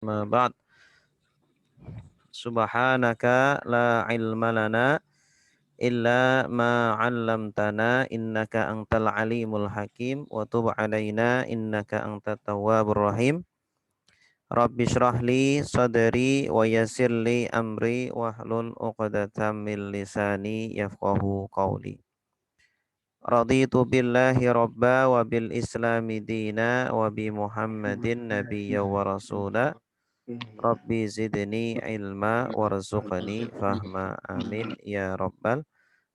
Ma ba'd. Subhanaka la ilma lana illa ma 'allamtana innaka antal alimul hakim wa tub 'alaina innaka antat tawwabur rahim. Rabbi shrah li sadri wa yassir li amri wahlul 'uqdatam min lisani yafqahu qawli. Raditu billahi rabba wa bil islami dina wa bi Muhammadin nabiyya wa rasula. Rabbi zidni ilma warzuqni fahma amin ya rabbal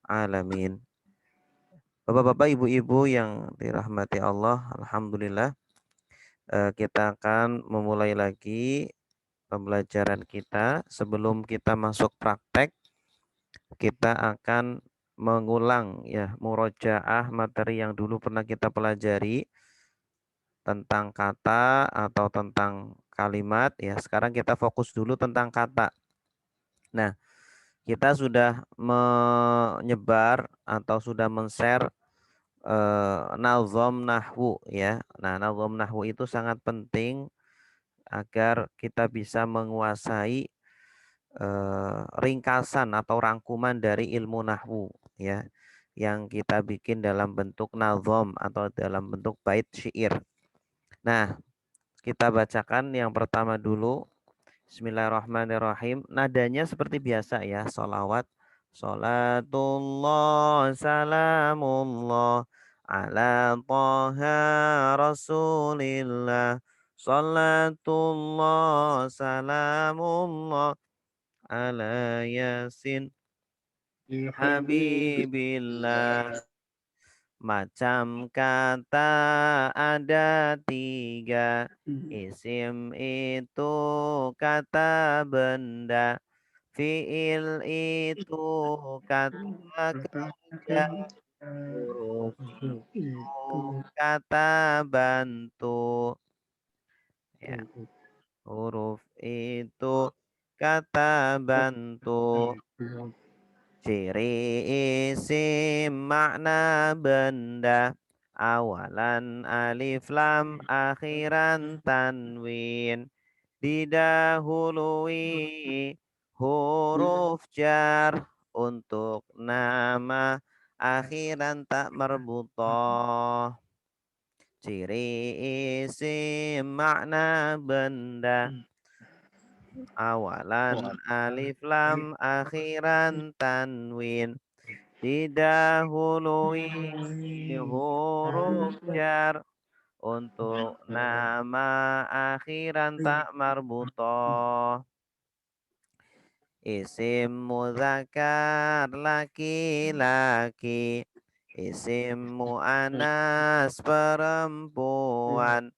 alamin. Bapak-bapak, ibu-ibu yang dirahmati Allah, alhamdulillah kita akan memulai lagi pembelajaran kita. Sebelum kita masuk praktek, kita akan mengulang ya murojaah materi yang dulu pernah kita pelajari tentang kata atau tentang kalimat ya. Sekarang kita fokus dulu tentang kata. Nah, kita sudah menyebar atau sudah men-share nazom nahwu ya. Nah, nazom nahwu itu sangat penting agar kita bisa menguasai ringkasan atau rangkuman dari ilmu nahwu ya, yang kita bikin dalam bentuk nazom atau dalam bentuk bait syair. Nah, kita bacakan yang pertama dulu. Bismillahirrahmanirrahim. Nadanya seperti biasa ya, solawat. Salatullah salamullah ala taha rasulillah. Salatullah salamullah ala yasin habibillah. Macam kata ada tiga, isim itu kata benda, fiil itu kata kerja, huruf itu kata bantu. Ya, huruf itu kata bantu. Ciri isim makna benda, awalan alif lam akhiran tanwin, didahului huruf jar untuk nama akhiran tak marbutoh. Ciri isim makna benda, awalan alif lam akhiran tanwin, didahului huruf jar untuk nama akhiran tak marbutoh. Isim muzakkar laki-laki, isim mu'anas perempuan,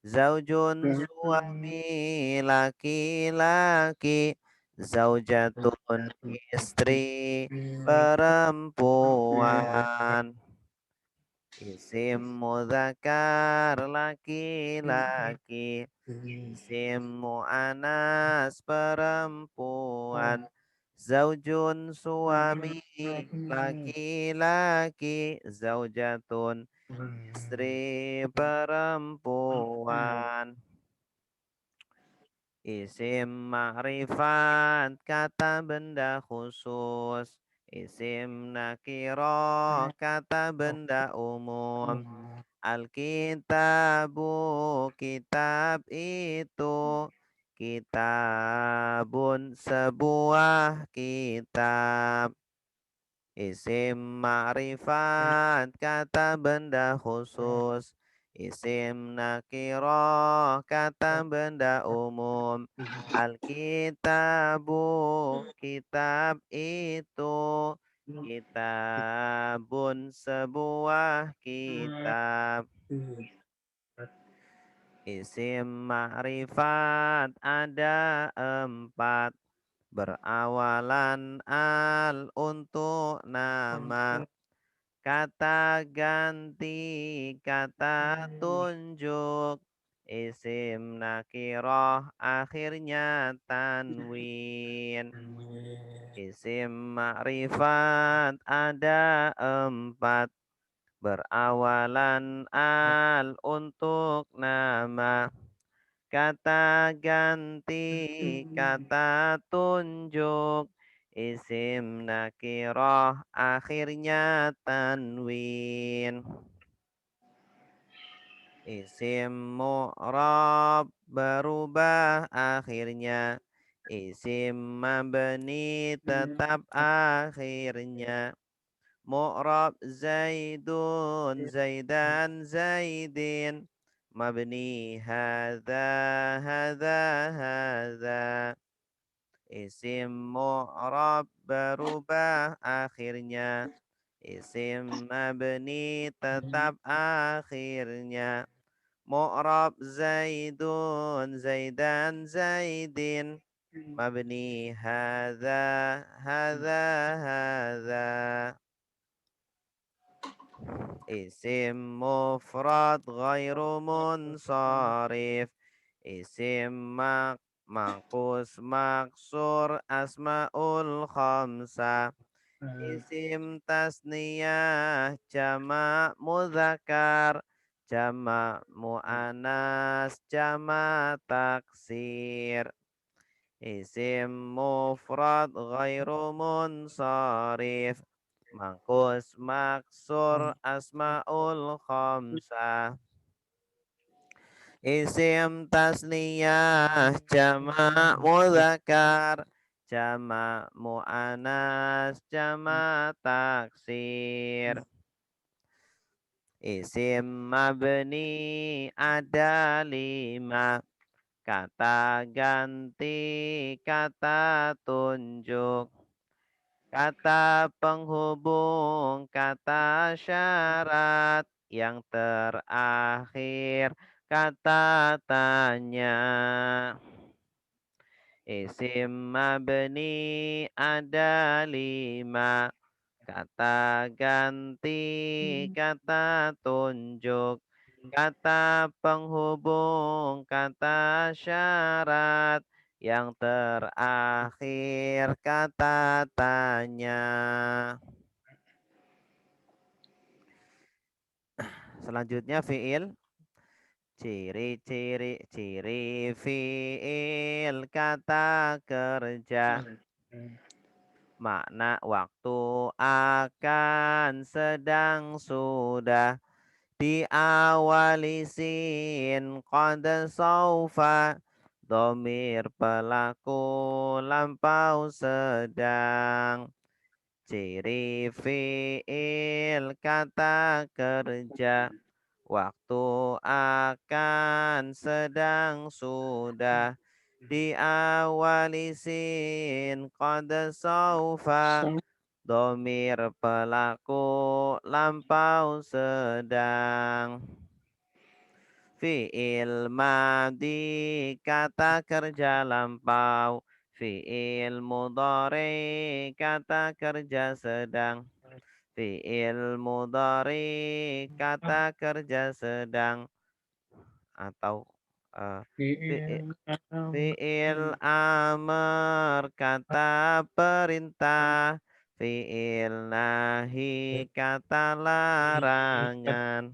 zaujun suami laki-laki, zaujatun istri perempuan. Isim muzakkar laki-laki, isim mu'anas perempuan, zaujun suami laki-laki, zaujatun istri perempuan. Isim ma'rifat kata benda khusus, isim nakiro kata benda umum. Alkitabu kitab itu, kitabun sebuah kitab. Isim ma'rifat kata benda khusus, isim nakiro kata benda umum. Alkitabu kitab itu, kitabun sebuah kitab. Isim ma'rifat ada empat, berawalan al untuk nama. Kata ganti, kata tunjuk, isim nakiroh akhirnya tanwin. Isim ma'rifat ada empat, berawalan al untuk nama. kata ganti, kata tunjuk, isim nakirah akhirnya tanwin. Isim mu'rab berubah akhirnya. Isim mabni tetap akhirnya. Mu'rab zaidun, zaidan, zaidin. Mabni hadha, hadha, hadha. Isim mu'rab berubah akhirnya. Isim mabni tetap akhirnya. Mu'rab zaidun, zaidan, zaidin. Mabni hadha, hadha, hadha. Isim mufrad ghairu munsharif. Isim maqus maksur asmaul khamsah. Isim tasniyah jama' mudzakkar, jama' muannas, jama' taksir. Isim mufrad ghairu munsharif. Mangkus maksur asmaul khamsah. Isim tasniyah jama' mudzakkar, jama' muannas, jama' taksir. Isim mabni ada 5. Kata ganti, kata tunjuk, kata penghubung, kata syarat, yang terakhir kata tanya. Isim mabni ada 5. Kata ganti, kata tunjuk, kata penghubung, kata syarat, yang terakhir kata tanya. Selanjutnya fiil. Ciri fiil kata kerja. Makna waktu, akan, sedang, sudah. Diawali sin qad saufa. Domir pelaku lampau sedang. Ciri fiil kata kerja. Waktu, akan, sedang, sudah. Diawali sin qad saufa. Domir pelaku lampau sedang. Fi'il madi kata kerja lampau. Fi'il mudhari kata kerja sedang. Fi'il mudhari kata kerja sedang. Atau fi'il Fi'il amr kata perintah. Fi'il nahi kata larangan.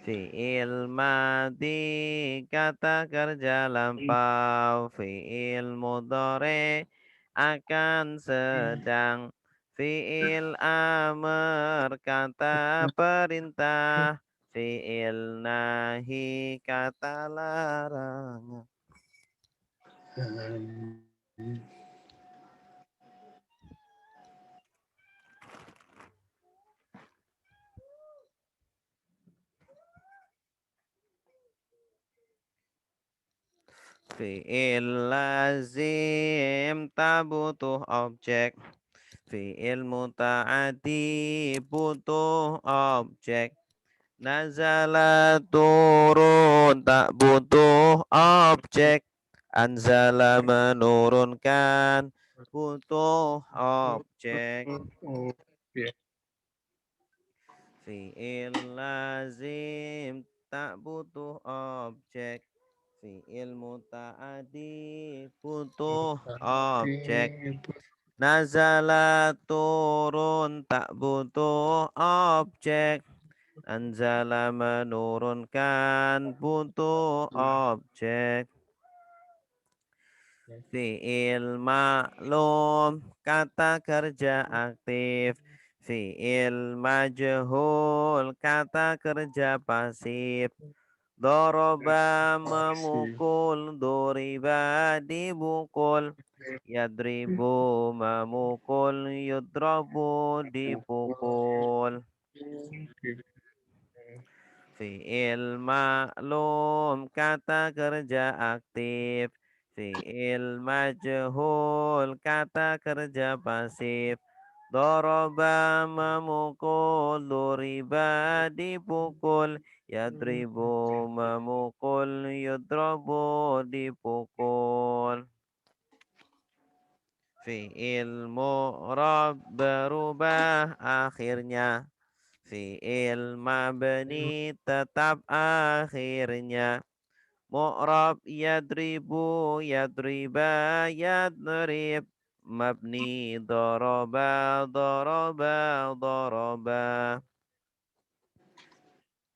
Fi'il madi kata kerja lampau. Fi'il mudhari akan sedang. Fi'il amr kata perintah. Fi'il nahi kata larangan. Fi'il lazim tak butuh objek. Fi'il muta'adi butuh objek. Nazala turun tak butuh objek. Anzala menurunkan butuh objek. Fi'il lazim tak butuh objek. Fi'il muta'adi butuh objek. Nazala turun tak butuh objek. Anzala menurunkan butuh objek. Fi'il maklum kata kerja aktif. Fi'il majhul kata kerja pasif. Doroba memukul, doriba dibukul. Yadribu memukul, yudrabu dipukul. Fi'il maklum kata kerja aktif. Fi'il majhul kata kerja pasif. Doroba memukul, duriba dipukul. Yadribu memukul, yudrabu dipukul. Fi'il mu'rab berubah akhirnya. Fi'il mabni tetap akhirnya. Mu'rab yadribu, yadriba, yadrib. Mabni doroba, doroba, doroba.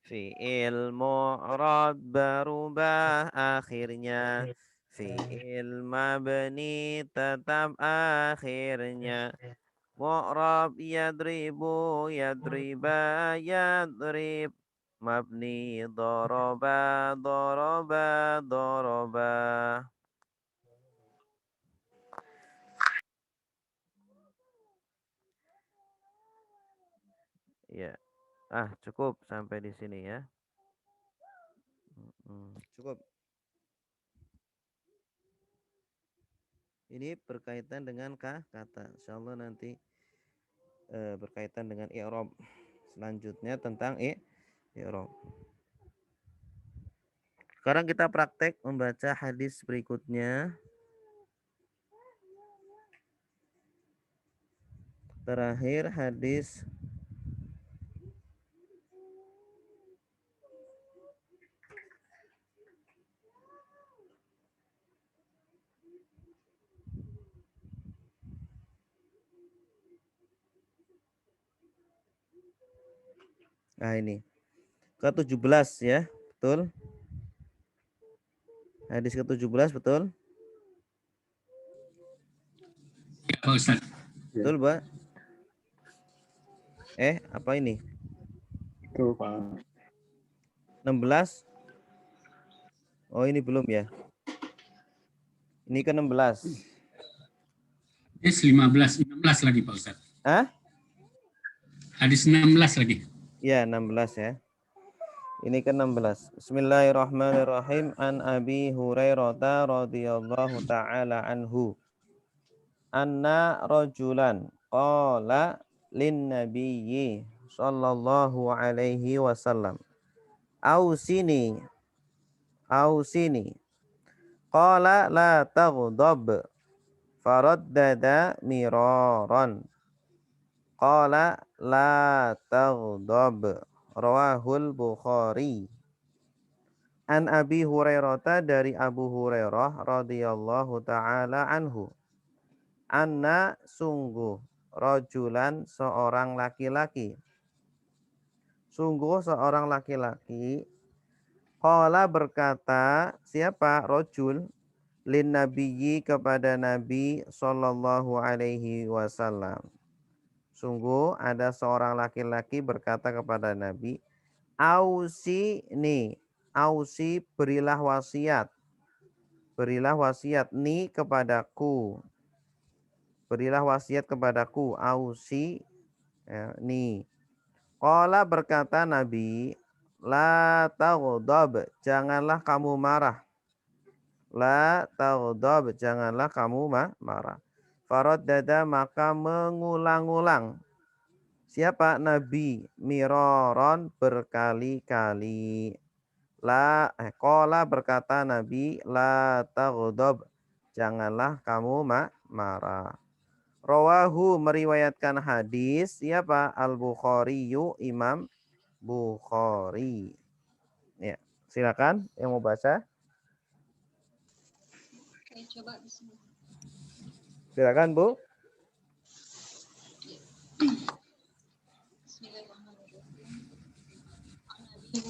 Fi'il mu'rab berubah akhirnya. Fi'il mabni tetap akhirnya. Mu'rab yadribu, yadriba, yadrib. Mabni doroba, doroba, doroba. Ya, cukup sampai di sini ya. Cukup. Ini berkaitan dengan kata. Insyaallah nanti berkaitan dengan i'rab. Selanjutnya tentang i'rab. Sekarang kita praktek membaca hadis berikutnya. Terakhir hadis ini ke-17 ya, betul? Hadis ke-17 betul? Ya, Pak Ustaz. Betul, Pak? Apa ini? Betul, Pak. 16? Oh, ini belum ya? Ini ke-16. Hadis 15, 16 lagi Pak Ustaz. Hadis 16 lagi. Ya, 16 ya. Ini ke-16. Bismillahirrahmanirrahim. An Abi Hurairah radhiyallahu taala anhu. Anna rajulan qala lin nabiyyi sallallahu alaihi wasallam. Ausini. Qala la taghdab. Faraddada miraran. Qala la taghdab. Rawahul Bukhari. An Abi Hurairah dari Abu Hurairah radhiyallahu taala anhu. Anna sungguh rajulan seorang laki-laki. Sungguh seorang laki-laki. Qala berkata, siapa? Rajul lin nabiyyi kepada Nabi sallallahu alaihi wasallam. Sungguh ada seorang laki-laki berkata kepada Nabi, Ausi berilah wasiat. Berilah wasiat ni kepadaku. Berilah wasiat kepadaku. Ausi ni. Qala berkata Nabi, la taghdab, janganlah kamu marah. La taghdab, janganlah kamu marah. Faraddada maka mengulang-ulang. Siapa? Nabi miraron berkali-kali. Qala berkata Nabi, la taghdab, janganlah kamu marah. Rawahu meriwayatkan hadis siapa? Al-Bukhari, Imam Bukhari. Ya, silakan yang mau baca. Silakan Bu.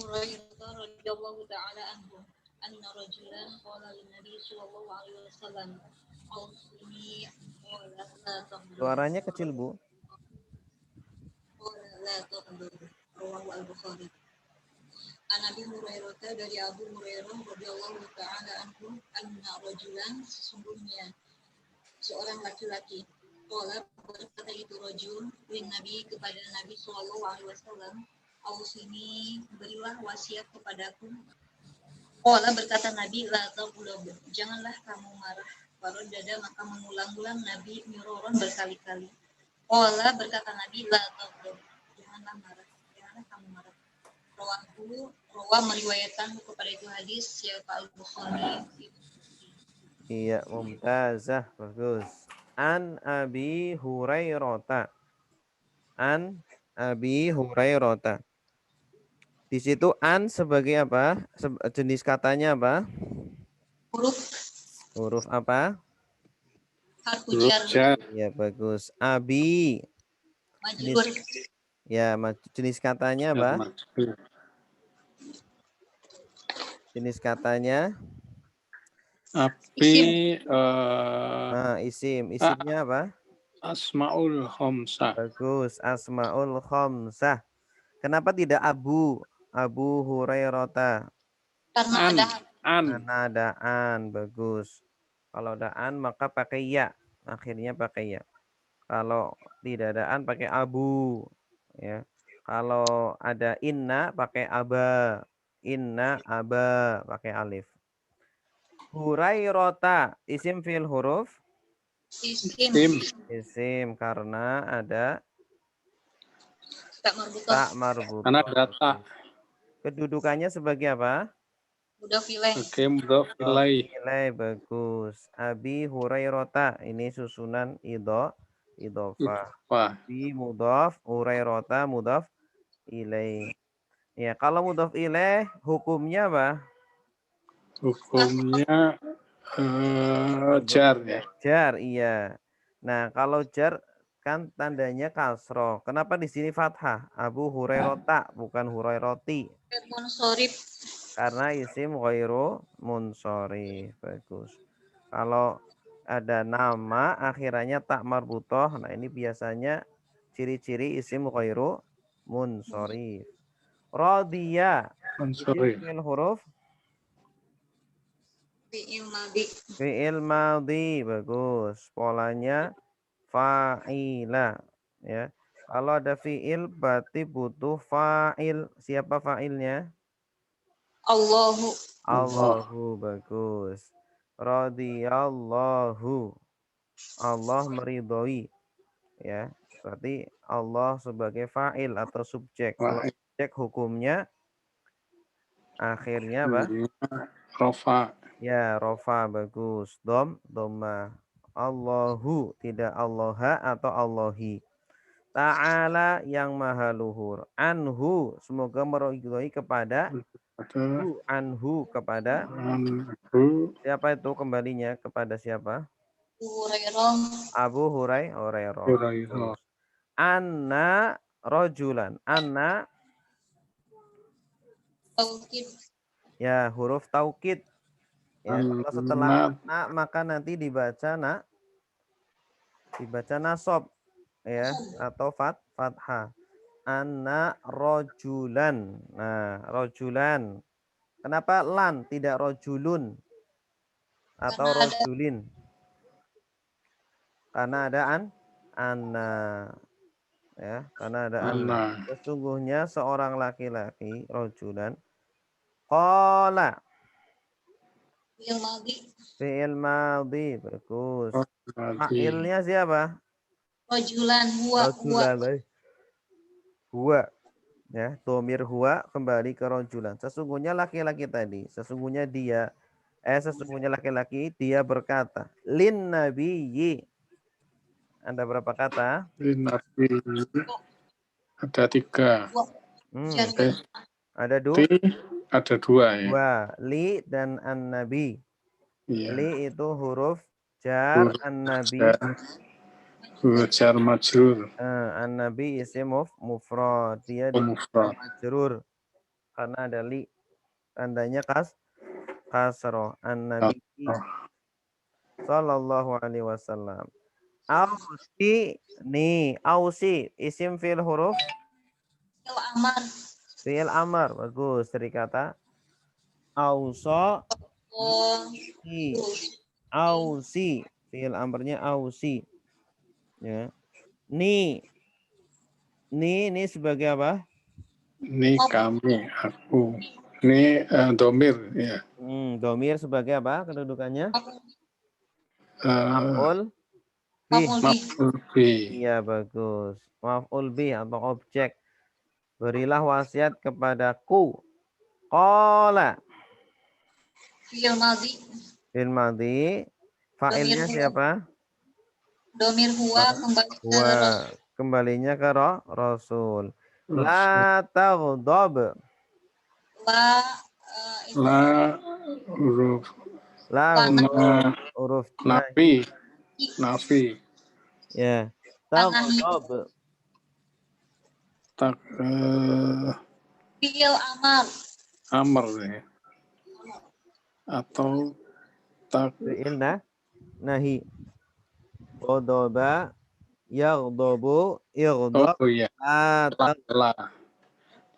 Hurairah radhiyallahu ta'ala anhu anna rajulan qala lin nabi sallallahu alaihi wasallam awsini qala la taqdur Suaranya kecil, Bu. qala la taqdur rawahu al-Bukhari. An Abi Hurairah dari Abu Hurairah radhiyallahu ta'ala anhu anna rajulan sesungguhnya seorang laki-laki qala berkata itu rajul lin nabi kepada Nabi sallallahu alaihi wasallam ausini berilah wasiat kepadaku. Qala berkata Nabi la taqulub janganlah kamu marah. Faradada maka mengulang-ulang Nabi miroron berkali-kali. Qala berkata Nabi la taqulub janganlah marah. Janganlah kamu marah. Rawa meriwayatkan kepada itu hadis siapa Al-Bukhari. Iya, mumtazah, bagus. An Abi Hurairah. An Abi Hurairah. Di situ an sebagai apa? Jenis katanya apa? Huruf apa? Huruf jar. Ya, bagus. Abi. Majrur. Ya, jenis katanya apa? Jenis katanya? Api Isim. Isimnya apa? Asmaul Khamsah. Bagus. Asmaul Khamsah. Kenapa tidak Abu? Abu Hurairah. Karena ada an. Bagus. Kalau ada an maka pakai ya. Akhirnya pakai ya. Kalau tidak ada an pakai abu. Ya. Kalau ada inna pakai aba. Inna aba pakai alif. Hurairota isim fil huruf. Isim karena ada tak marbutoh. Karena data. Kedudukannya sebagai apa? Mudhof ilaih. Oke, mudhof ilaih. Bagus. Abi Hurairota ini susunan idhofah. Abi mudhof, Hurairota mudhof ilaih. Ya, kalau mudhof ilaih hukumnya apa? Hukumnya jar ya. Jar, iya. Nah, kalau jar kan tandanya kasroh. Kenapa di sini fathah? Abu Hurairota bukan Hurairoti. Munsorif. Karena isim ghairu munsorif. Bagus. Kalau ada nama akhirnya tak marbutoh. Nah, ini biasanya ciri-ciri isim ghairu munsorif. Rodiya. Munsorif. Isim huruf. Fi'il madhi. Bagus. Polanya fa'ila. Ya. Kalau ada fi'il berarti butuh fa'il. Siapa fa'ilnya? Allahu. Bagus. Radiyallahu. Allah meridhoi. Ya. Berarti Allah sebagai fa'il atau subjek. Kalau subjek hukumnya akhirnya apa? Rofa. Ya, rofa. Bagus. Dhamma. Allahu, tidak Allaha atau Allahi. Ta'ala yang maha luhur. Anhu, semoga meridhoi kepada anhu kepada siapa itu kembalinya kepada siapa? Abu Hurairah. Anna rojulan. Anna taukid. Ya, huruf taukid. Ya, kalau setelah na maka nanti dibaca nasab ya atau fathah. Anna rojulan. Nah, rojulan. Kenapa lan tidak rojulun atau rojulin? Karena ada anna. Ya, karena ada anna. Sesungguhnya seorang laki-laki rojulan qala. Fi'il madhi. Bagus. Fa'ilnya siapa? Rojulan huwa. Ya, domir huwa kembali ke rojulan. Sesungguhnya laki-laki tadi, sesungguhnya laki-laki dia berkata, lin nabiyyi. Ada berapa kata? Lin nabiyyi. Ada 3. Ada dua. Ada 2 ya. Dua. Li dan an-nabi. Iya. Li itu huruf jar, an-nabi jar majrur. An-nabi isim mufrad. Dia majrur. karena ada li, tandanya kasroh. An-Nabi sallallahu alaihi wasallam. Ausi nih, ausi isim fi'il huruf Fil amar. fi'il amar. Bagus, dari kata auso Oh. si. Ausi fi'il amarnya ausi. Ya. Ni sebagai apa? Ini kami, aku. Ini domir, ya. Domir sebagai apa kedudukannya? Maf'ul Maf'ul bih. Iya, bagus. Maf'ul bih atau objek. Berilah wasiat kepadaku. Qala. Fi'il madhi. Fi'il madhi. Fa'ilnya siapa? Domir huwa kembali ke Huwa. Kembalinya ke Rasul. La taghdab. La huruf La huruf nafi. Ya. Taghdab. Fi'il amar. Amr ya. Atau Fi'il nahi. Ghadaba yaghdabu ighdab. oh iya. La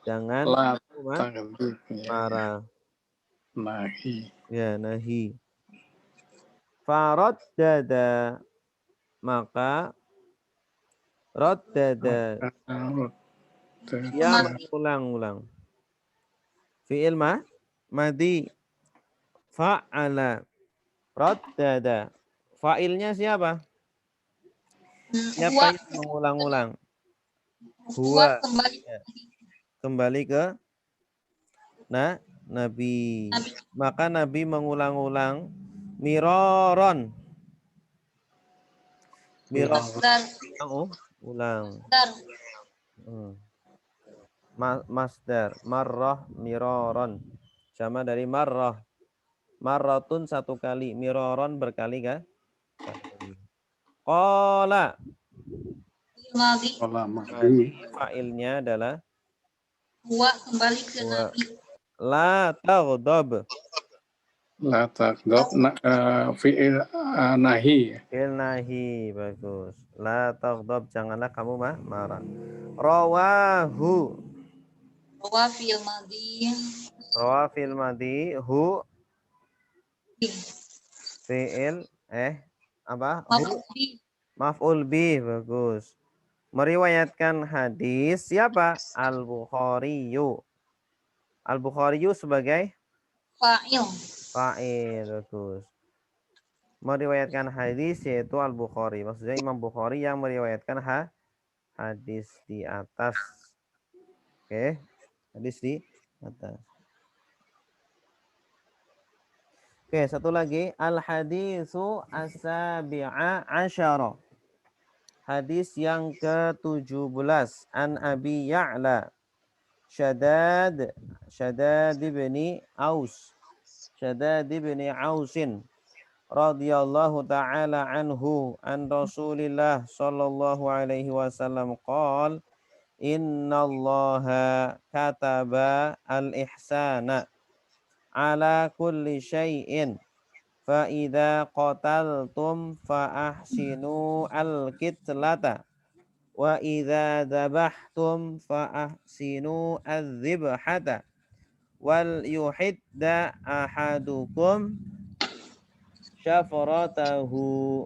Jangan marah. Nahi. Ya, nahi. Faraddada, maka raddada, ya ulang-ulang. Fi'il madi. Fa'ala, raddada. Fa'ilnya siapa? Siapa yang mengulang-ulang? Huwa. Kembali ke Nabi. Maka Nabi mengulang-ulang miroron. Ulang. Masdar. Marrah miroron. Sama dari marrah. Marratun satu kali. Miroron berkali kan? Qala. Fa'ilnya adalah huwa kembali ke Nabi. La taghdab. La taghdab fi'il nahi. Fi'il nahi, bagus. La taghdab, janganlah kamu marah. Rawahu. Rawa fi'il madhi. Rawa fi'il madhi. Hu fi'il apa? Maf'ul bih, bagus. Meriwayatkan hadis siapa? Al-Bukhariyu. Al-Bukhariyu sebagai fa'il, bagus. Meriwayatkan hadis yaitu Al-Bukhari. Maksudnya Imam Bukhari yang meriwayatkan hadis di atas. Oke, hadis di atas. Oke, satu lagi. Al-hadisu as-sabi'a asyara. Hadis yang ke-17. An Abi Ya'la. Syadad ibni Aus. Syadad ibni Ausin. Radhiyallahu ta'ala anhu. An Rasulillah sallallahu alaihi wasallam qala. Innallaha kataba al-ihsana ala kulli syai'in fa idza qataltum fa ahsinu al-qitlata wa idza dzabhtum fa ahsinu adz-dzibhata wal yuhidda ahadukum syafratahu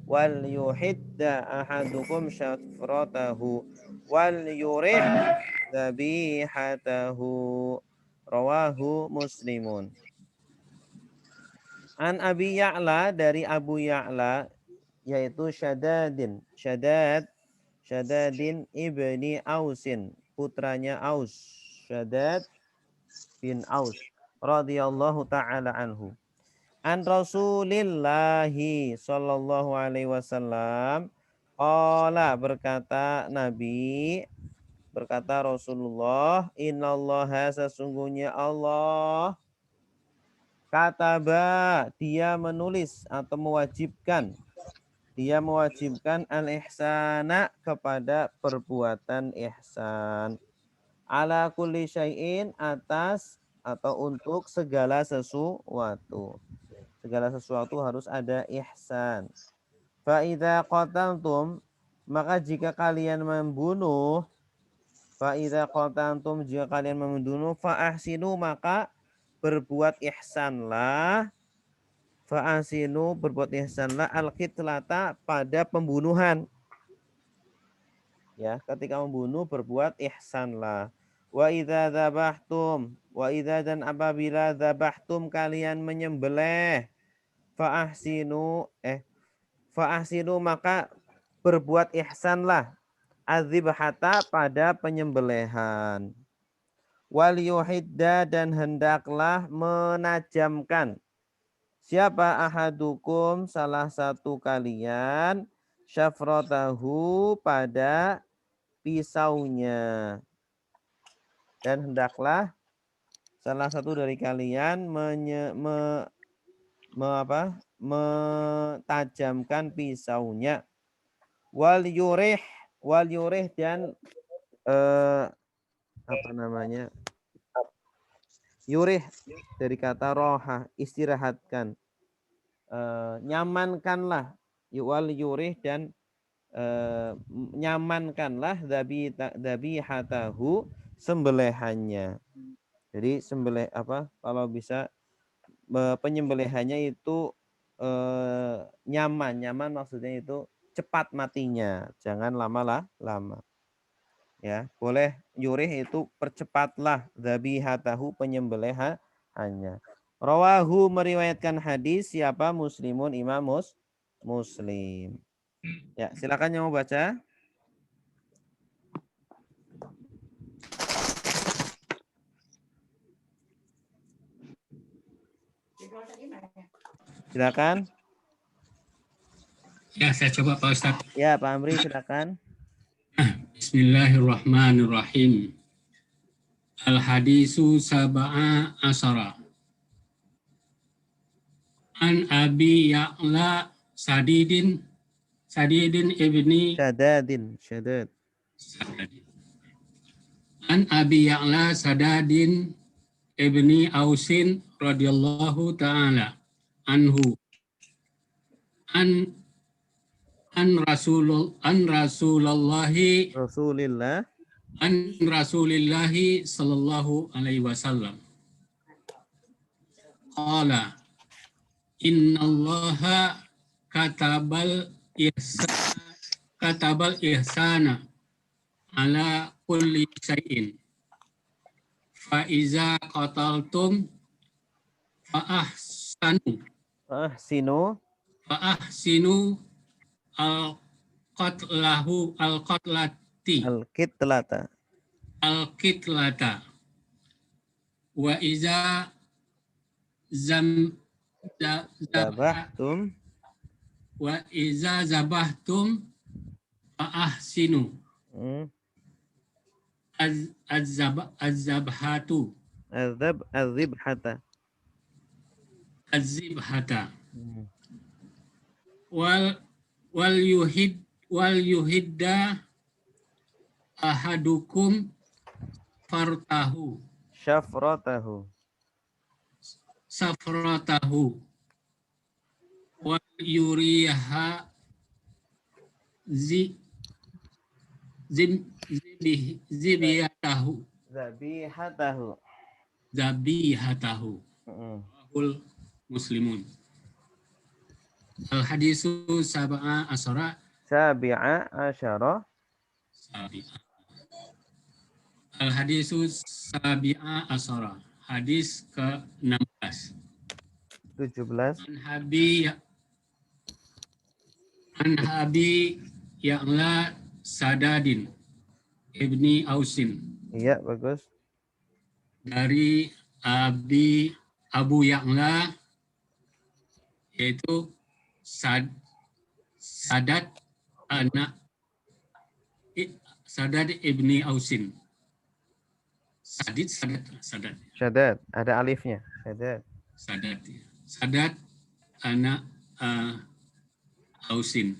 wal yuhidda ahadukum syafratahu wal yurih dzabihatahu. Rawahu Muslimun. An Abi Ya'la, dari Abu Ya'la, yaitu Syadadin ibni Ausin, putranya Aus. Syadad bin Aus radhiyallahu ta'ala anhu. An Rasulillahi sallallahu alaihi wasallam qala, berkata Rasulullah, innallaha, sesungguhnya Allah, kataba, dia menulis atau mewajibkan al-ihsana, kepada perbuatan ihsan. Ala kulli syai'in, atas atau untuk segala sesuatu. Segala sesuatu harus ada ihsan. Fa idza qataltum, maka jika kalian membunuh, jika kalian membunuh, fa ahsinu, maka berbuat ihsanlah. Fa ahsinu, berbuat ihsanlah al-qitlata, pada pembunuhan. Ya, ketika membunuh berbuat ihsanlah. Wa idza dzabhtum, dan apabila dzabhtum, kalian menyembelih, fa ahsinu, maka berbuat ihsanlah adzibhata, pada penyembelihan. Wal yuhidda, dan hendaklah menajamkan, siapa ahadukum, salah satu kalian, syafratahu, pada pisaunya. Dan hendaklah salah satu dari kalian mentajamkan pisaunya. Wal yurih, dan yurih dari kata roha, istirahatkan. Nyamankanlah, wal yurih, dan nyamankanlah dzabihatahu, sembelihannya. Jadi kalau bisa penyembelihannya itu nyaman maksudnya itu cepat matinya, jangan lama. Ya, boleh yurih itu percepatlah dzabihatahu, penyembelihannya. Rawahu, meriwayatkan hadis siapa? Muslimun, Imam Muslim. Ya, silakan yang mau baca. Silakan. Ya, saya coba Pak Ustadz. Ya, Pak Amri, silakan. Bismillahirrahmanirrahim. Al-hadisu saba'a asara. An Abi Ya'la Sadidin ibni Syadad. An Abi Ya'la Sadadin ibni Ausin radhiyallahu ta'ala anhu an Rasulillahi sallallahu alaihi wasallam qala innallaha katabal ihsana ala kulli syai'in fa iza qataltum fa ahsinu al-qitlata wa iza zabahtum fa ahsinu az-zibhata wal yuhidda ahadukum safratahu wal yuriha zabihatahu Rahul Muslimun. Al-hadisu sabi'a asyara. Al-hadisu sabi'a asyara. Hadis ke-16. 17. An Abi Ya'la Sadadin ibni Ausin. Iya, bagus. Dari Abu Ya'la, yaitu Sadad ibni Ausin. Sadad, ada alifnya. Sadad anak Ausin.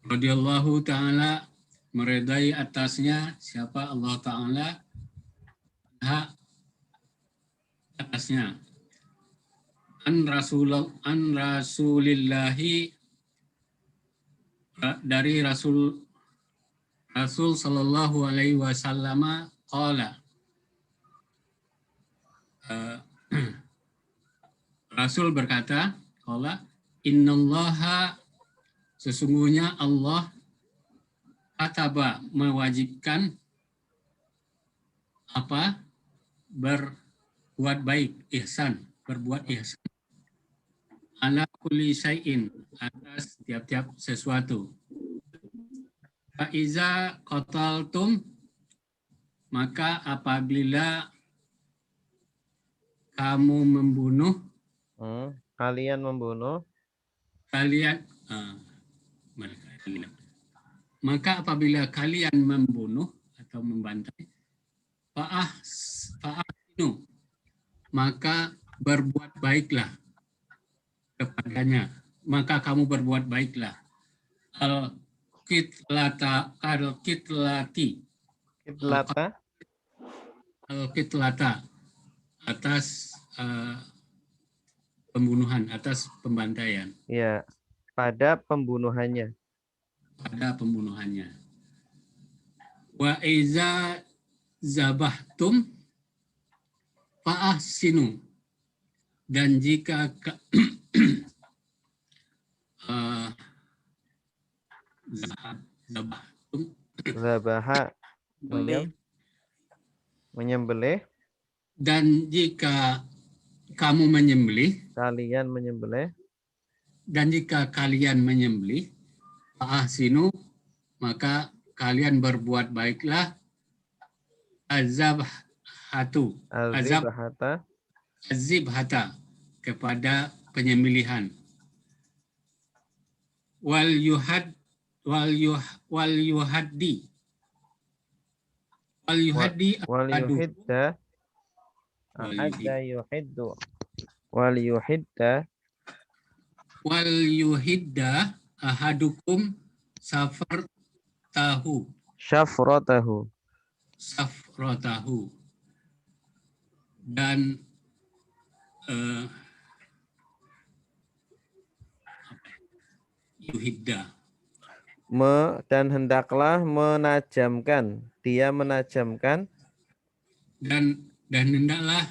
Radhiyallahu ta'ala, meredai atasnya siapa? Allah Ta'ala. atasnya. An Rasulillahi, dari Rasul Sallallahu Alaihi Wasallam qala, Rasul berkata, qala, innallaha, sesungguhnya Allah kataba, mewajibkan apa? Berbuat baik, ihsan, berbuat ihsan. Ala kulli syai'in, atas tiap-tiap sesuatu. Fa'iza qataltum, maka apabila kamu membunuh, Kalian membunuh. Maka apabila kalian membunuh atau membantai, fa'ahsinu, maka berbuat baiklah kepadanya, maka kamu berbuat baiklah. Al-kitlata, atas pembunuhan, atas pembantaian. Ya, pada pembunuhannya. Wa iza zabahtum fa'ahsinu, dan jika Zabaha, menyembelih. Dan jika kamu menyembelih, Kalian menyembelih. dan jika kalian menyembelih, fa'ahsinu, maka kalian berbuat baiklah, azibhata, kepada penyembelihan. Wal yuhidda ahadukum syafratahu, dan yuhidda, dan hendaklah menajamkan, dia menajamkan, dan hendaklah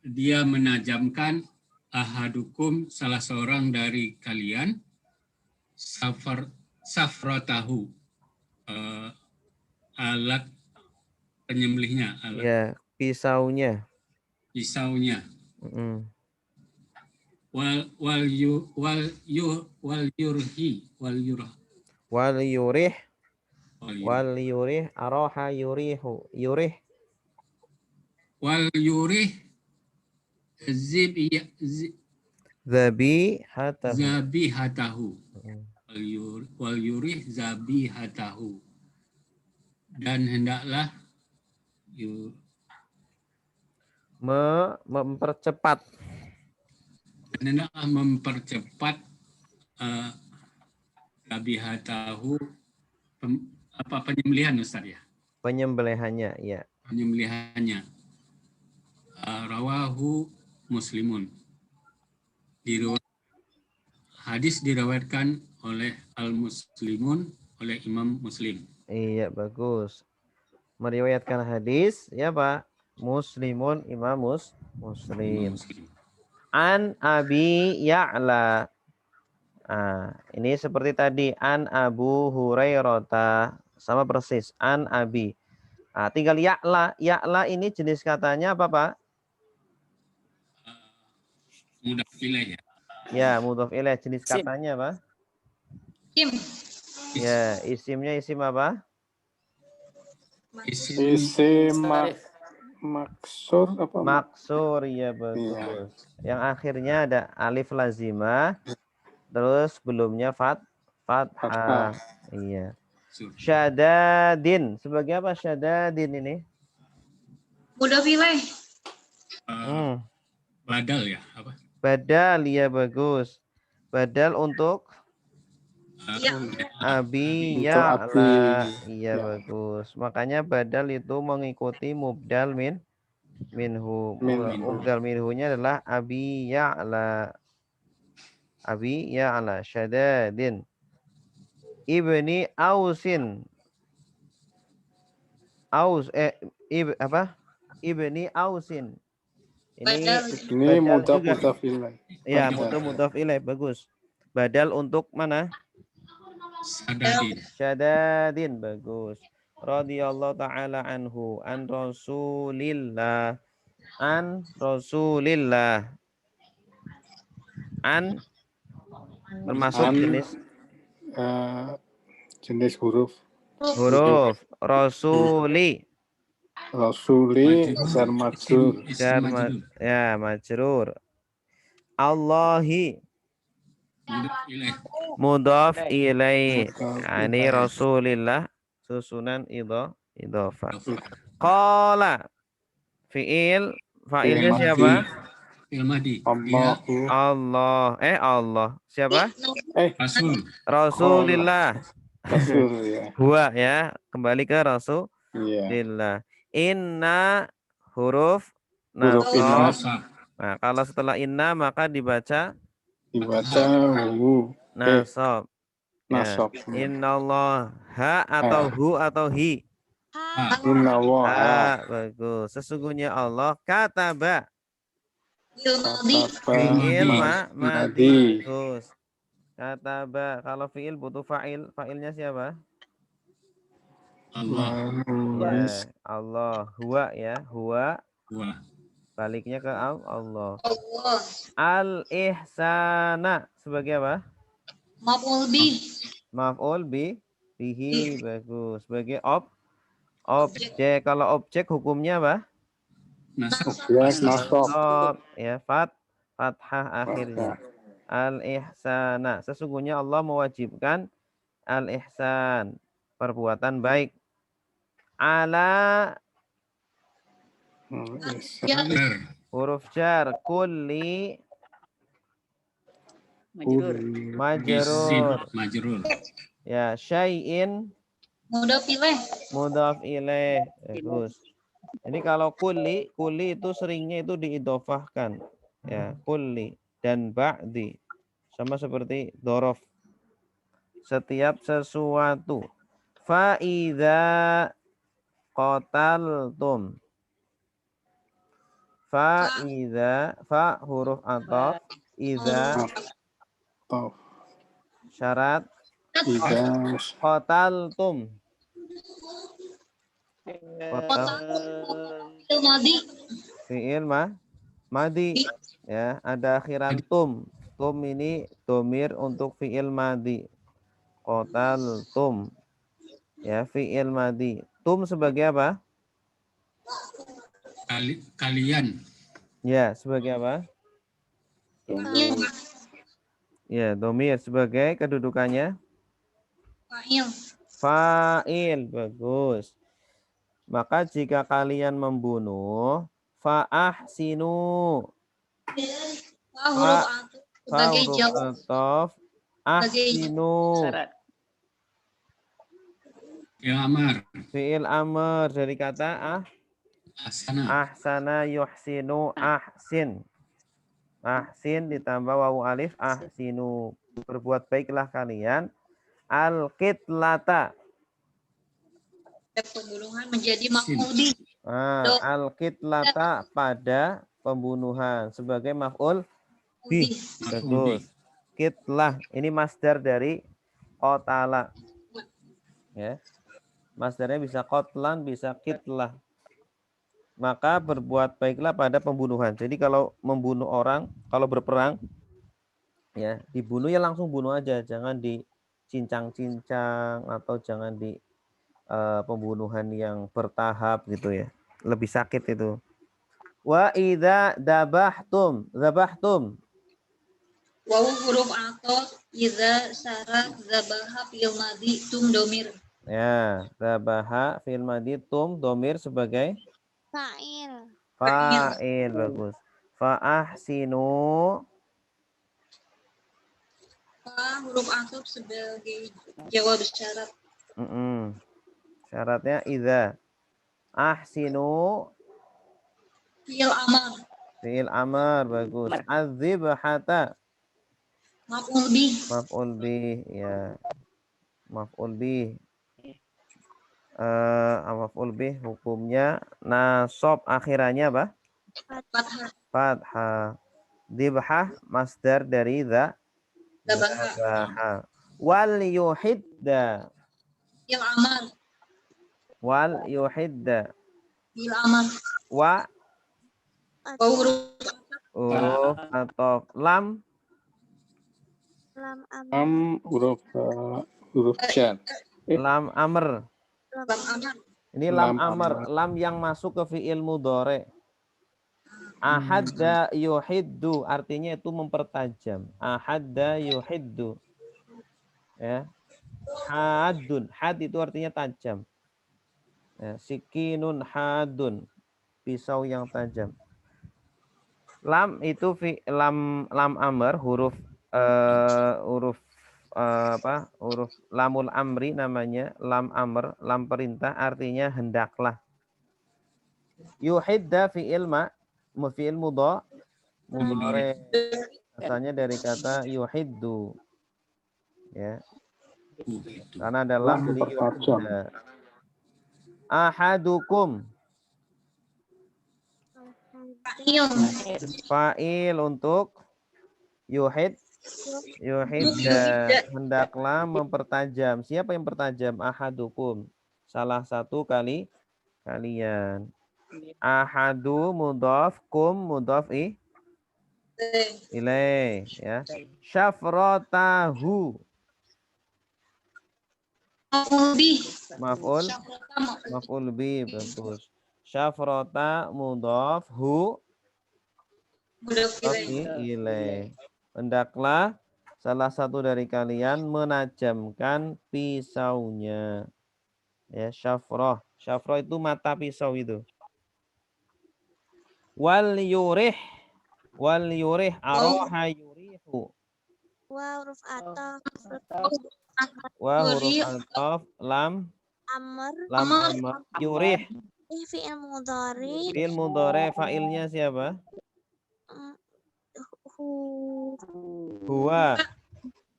dia menajamkan, ahadukum, salah seorang dari kalian, safratahu, alat penyembelihnya, ya, pisaunya. Wal yurih aroha yurih zabihatahu, dan hendaklah mempercepat zabihatahu, penyembelihan, Ustaz, ya. Penyembelihannya, ya. Penyembelihannya. Rawahu Muslimun. Hadis diriwayatkan oleh Al-Muslimun, oleh Imam Muslim. Iya, bagus. Meriwayatkan hadis, ya Pak. Muslimun, Imam Muslim. An Abi Ya'la. Ini seperti tadi, an Abu Hurairah, sama persis, an Abi. Tinggal Ya'la. Ya'la ini jenis katanya apa, Pak? Mudhaf ilaih, ya. Ya, mudhaf ilaih, jenis katanya apa? Isim. Ya, isimnya isim apa? Isim maksur apa? Maksur, ya bagus. Yang akhirnya ada alif lazimah, terus sebelumnya fathah. Iya. Syadadin. Sebagai apa syadadin ini? Mudhaf ilaih. Badal, ya, apa? Badal, ya bagus. Badal untuk Ya. Abi Untuk Ya'la. Abi. Iya, Ya. bagus. Makanya badal itu mengikuti mubdal min Minhu. Minhu. Mubdal minhunya adalah Abi Ya'la. Abi Ya'la syadadin. Ibni Ausin. Aus apa? Ibni Ausin. Ini Badal Ini badal mudhaf juga. mudhaf ilaih. Ya, Badal. mudhaf ilaih, bagus. Badal untuk mana? Sadadin. Syadadin, bagus. Radhiyallahu taala anhu an Rasulillah. An Rasulillah. An termasuk An, jenis jenis huruf huruf. Rasuli. Rasuli jar majrur. Jar ya, majrur. Allahi. Mudhaf ilaih. Ini Rasulillah susunan idhofah. Qala fiil, fa'ilnya siapa? Ilmadi. Allahu. Allah. Allah. Siapa? Rasul. Rasulillah. Rasul ya. Huwa ya. Kembali ke Iya. Rasulillah. Inna huruf Huruf inna nasab. Nah, kalau setelah inna maka dibaca dibaca hu. nasab. Ya. Nasab. Innallah. Ha atau hu atau hi? Inna wa Ha. Bagus. Sesungguhnya Allah kataba. Fi'il madi. madi. Bagus. Kataba. Kalau fi'il butuh fa'il. Fa'ilnya siapa? Allah. Menulis. Ya, Allah. Huwa ya. Huwa. Wa. Baliknya ke Allah. Allah. Al-ihsana. Sebagai apa? Maf'ul bih. Maf'ul bihi. Bagus. Sebagai objek. Kalau objek hukumnya apa? Nasab. Objek nasab. Nasab. Ya, fathah akhirnya. Al-ihsana. Sesungguhnya Allah mewajibkan al-ihsan. Perbuatan baik. Ala huruf jar. Kulli majrur. Majrur. Ya, syai'in mudhaf ilaih. Bagus. Ini kalau kulli itu seringnya itu diidhofahkan. Ya, kulli dan ba'di. Sama seperti dorof. Setiap sesuatu. Fa'idha qataltum. Fa'idha. Fa huruf ataf. Idha syarat. Idza Qataltum. Fi'il madi. Ya, ada akhiran tum. Tum ini domir untuk fi'il madi. Qataltum. Ya, fi'il madi. Tum sebagai apa? Kalian. Ya, sebagai apa? Ya, domir sebagai kedudukannya fa'il. Bagus. Maka jika kalian membunuh, fa'ahsinu. Sebagai jawab. Ahsinu. Fi'il amar. Fi'il amr dari kata ahsana yuhsinu ahsin. Ahsin ditambah wawu alif ahsinu. Berbuat baiklah kalian. Al-qitlata. Pembunuhan menjadi maf'ul bih. Al-qitlata pada pembunuhan sebagai maf'ul bih. Bagus. Kitlah ini masdar dari qatala. Ya. Masdarnya bisa qatlan, bisa kitlah. Maka berbuat baiklah pada pembunuhan. Jadi kalau membunuh orang, kalau berperang, ya dibunuh ya langsung bunuh aja, jangan dicincang-cincang atau jangan di pembunuhan yang bertahap gitu ya. Lebih sakit itu. Wa idza dabahtum. Wawu huruf ataf, idza syarat zabaha fil madi tum domir. Ya, zabaha fil madi tum domir sebagai Fa'il. fa'il. Bagus. Fa'ahsinu. Huruf ataf sebagai jawab syarat. Syaratnya idza ahsinu Fi'il amar. Fi'il amar, bagus. Az-zibhata, Maf'ul bih. maf'ul bih, ya. Maf'ul bih. Maf'ul bih hukumnya nasab akhirannya apa? Fathah. Fathah. Dibhah masdar dari Dabaha. zabaha. Wal yuhidda. Fi'il amar. Wal yuhidda. Fi'il amar. Wa Wa huruf huruf atau lam huruf jar. lam amr. lam amar. Ini lam Lam amr, amr. lam yang masuk ke fi'il mudhari. Ahadda yuhiddu artinya itu mempertajam. Ahadda yuhiddu. Ya. Hadun, had itu artinya tajam. Ya, sikinun hadun, pisau yang tajam. Lam itu lam amr huruf huruf lamul amri namanya, lam amr, lam perintah artinya hendaklah. Yuhidda fi'il fi'il mudhari. Asalnya dari kata yuhiddu. Ya. Karena adalah Lam jadi mempertajam. yuhidda. Ahadukum fa'il untuk yuhidda, hendaklah mempertajam. Siapa yang pertajam? Ahadukum, salah satu kalian. Ahadu mudhaf, kum mudhaf ilaih, ya. Syafrotahu Maf'ul bih. maf'ul bih, bagus. Syafrota mudhaf, hu Mudhaf mudhaf ilaih. ilaih. Hendaklah salah satu dari kalian menajamkan pisaunya. Ya, syafroh. Syafroh itu mata pisau itu. Wal yurih aroha yurihu. Wa huruf ataf. Wa huruf ataf lam Amr. amr. Yurih Fi'il mudhari. fi'il mudhari, fa'ilnya siapa? Huwa.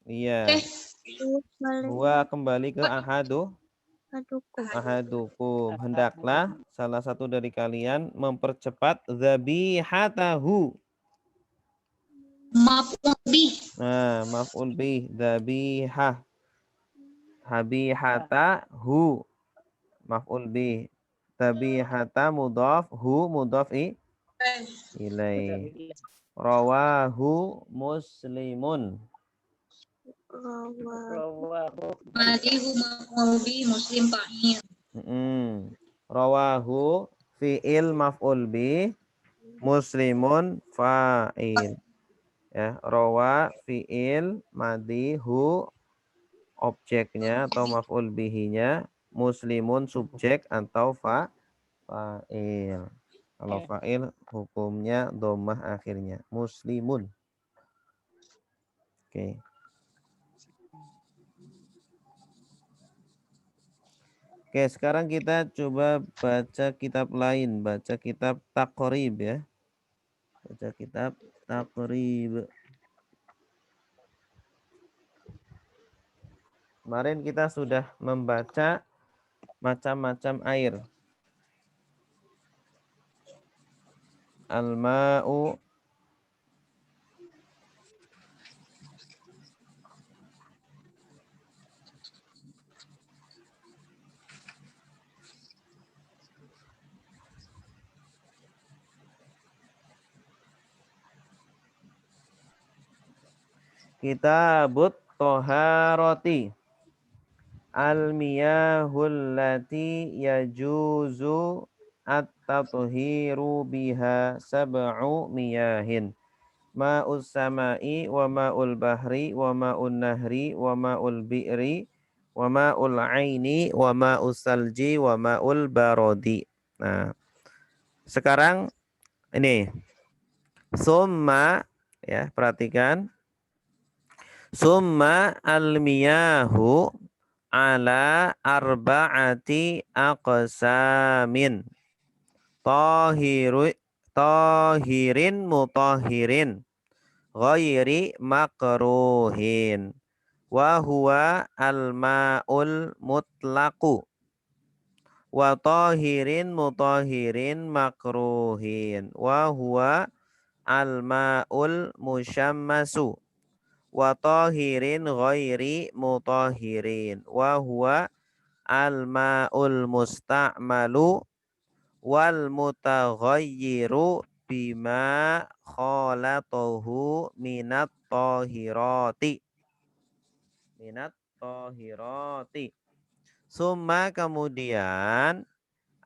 Iya. Huwa kembali ke ahadukum. Hendaklah salah satu dari kalian mempercepat dzabihatahu. Maf'ul bih. Nah, maf'ul bih, dzabihah. Habihatahu maf'ul bih. Dzabihata mudhaf, hu mudhaf ilaih. Rawahu Muslimun. Madihu maf'ul bih, Muslim fa'il. Rawahu fi'il maf'ul bih, Muslimun fa'il. Ya, rawa fi'il, madihu objeknya atau maf'ul bihinya, Muslimun subjek atau fa'il. Kalau fa'il hukumnya dhammah akhirnya. Muslimun. Oke. Oke, sekarang kita coba baca kitab lain, baca kitab Taqrib ya. Baca kitab Taqrib. Kemarin kita sudah membaca macam-macam air. Al-ma'u Kitabut Toharoti Al-miyahul lati yajuzu at-tathiru biha sab'u miyahin. Ma'us sama'i wa ma'ul bahri wa ma'un nahri wa ma'ul bi'ri wa ma'ul aini wa ma'us salji wa ma'ul barodi. Nah, sekarang ini summa, ya, perhatikan. Summa al-miyahu ala arba'ati aqsamin. Tahirin mutahirin. Ghairi makruhin. Wa huwa al-ma'ul mutlaqu. Wa tahirin mutahirin makruhin. Wa huwa al-ma'ul musyammasu. Wa tahirin ghairi mutahirin. Wa huwa al-ma'ul musta'malu wal mutaghayyiru bima khalatahu minat tahirati. Minat tahirati. Summa kemudian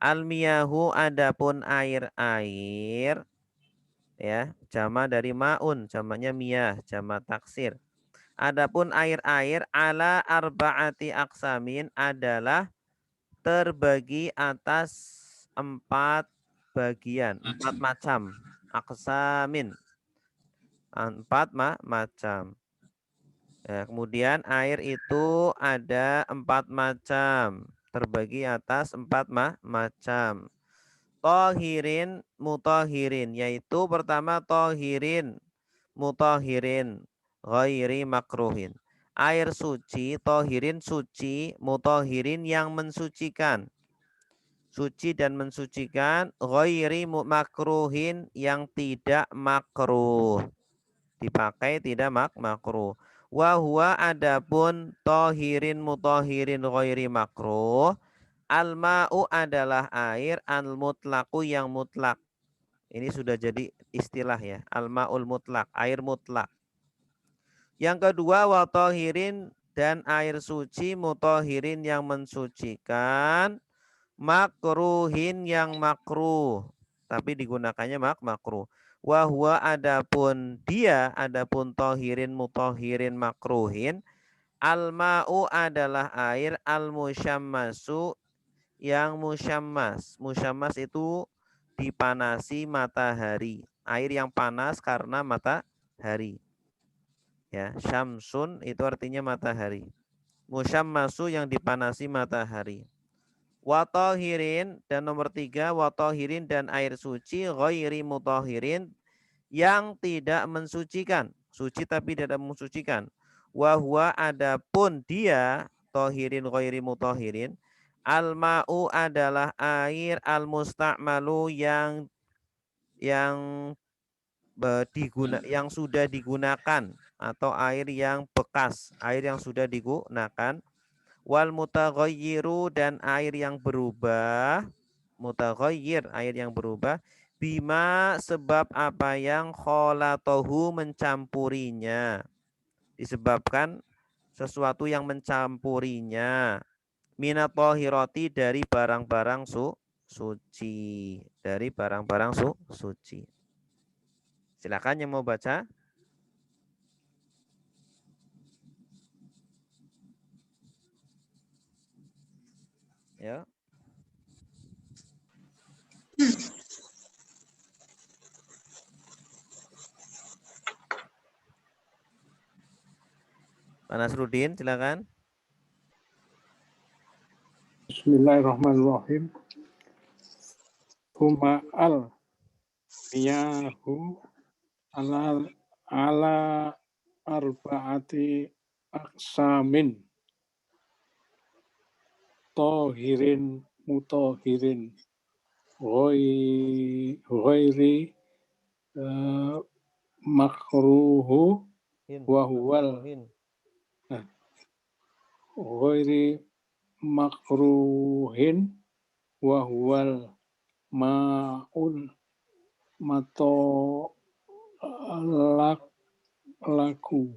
al-miyahu adapun air-air ya, jama dari maun, jamaknya miyah, jama taksir. Adapun air-air ala arba'ati aksamin adalah terbagi atas 4 bagian, 4 macam. Aksamin. 4 macam. Ya, kemudian air itu ada 4 macam. Terbagi atas 4 macam. Tohirin, mutahirin. Yaitu pertama tohirin, mutahirin. Ghairi makruhin. Air suci, tohirin suci, mutahirin yang mensucikan. Suci dan mensucikan. Ghairi makruhin yang tidak makruh. Dipakai tidak makruh. Wa huwa adapun tohirin mutahirin ghairi makruh. Al-ma'u adalah air al-mutlaqu yang mutlak. Ini sudah jadi istilah ya. Al-ma'ul mutlak, air mutlak. Yang kedua wa tohirin dan air suci mutahirin yang mensucikan. Makruhin yang makruh. Tapi digunakannya makruh. Wa huwa adapun dia, adapun tohirin mutahirin makruhin. Al-ma'u adalah air al-musyammasu yang musyammas. Musyammas itu dipanasi matahari. Air yang panas karena matahari. Ya, syamsun itu artinya matahari. Musyammasu yang dipanasi matahari. Watohirin dan nomor 3 watohirin dan air suci ghairi mutahirin yang tidak mensucikan. Suci tapi tidak mensucikan. Wahwa adapun dia tohirin ghairi mutahirin. Al-ma'u adalah air al-musta'malu yang yang sudah digunakan atau air yang bekas, air yang sudah digunakan. Wal mutaghayyiru dan air yang berubah, mutaghayyir air yang berubah, bima sebab apa yang kholatohu mencampurinya, disebabkan sesuatu yang mencampurinya, minat tohiroti dari barang-barang suci, dari barang-barang suci. Silakan yang mau baca. Ya. Pak Nasruddin, silakan. Bismillahirrahmanirrahim. Huma al-miyahu ala arba'ati aksamin. Tohirin mutahirin ghairi makruhu wa huwal ghairi makruhin wa huwal ma'ul laku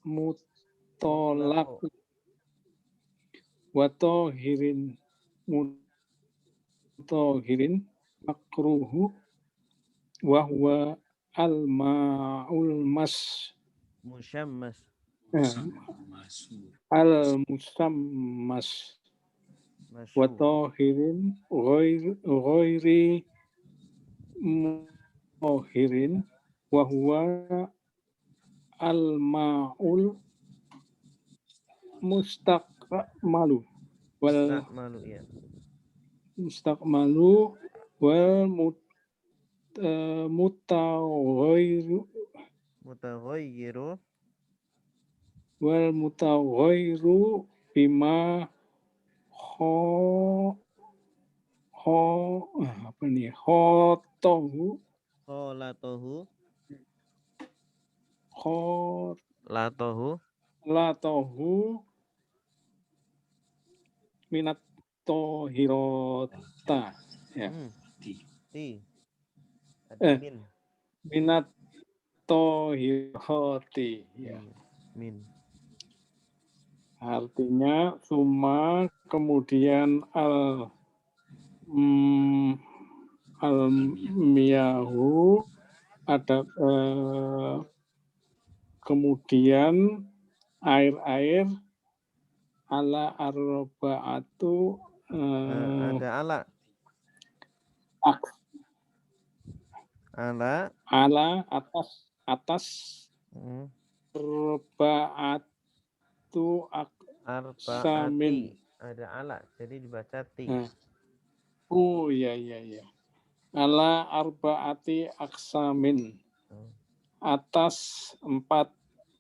mutolak wa tohirin mutahirin makruhu wa huwa al-ma'ul musyammas al-musammas wa tohirin ghairi muhirin wa huwa al-ma'ul mustakmalu wal Mustakmalu ya. mustakmalu wal mutaghayyiru Mutaghayyiru wal mutaghayyiru bima kho apa nih khotohu kholatohu kholatohu latohu minat tohirota ya ti ada Eh. min minat tohiroti ya. min Artinya summa kemudian al miyahu ada kemudian air-air ala arba'atu ada ala ala atas arba'atu aksamin. arbaati ada ala jadi dibaca ti. Oh iya. Ala arba'ati aksamin. Atas 4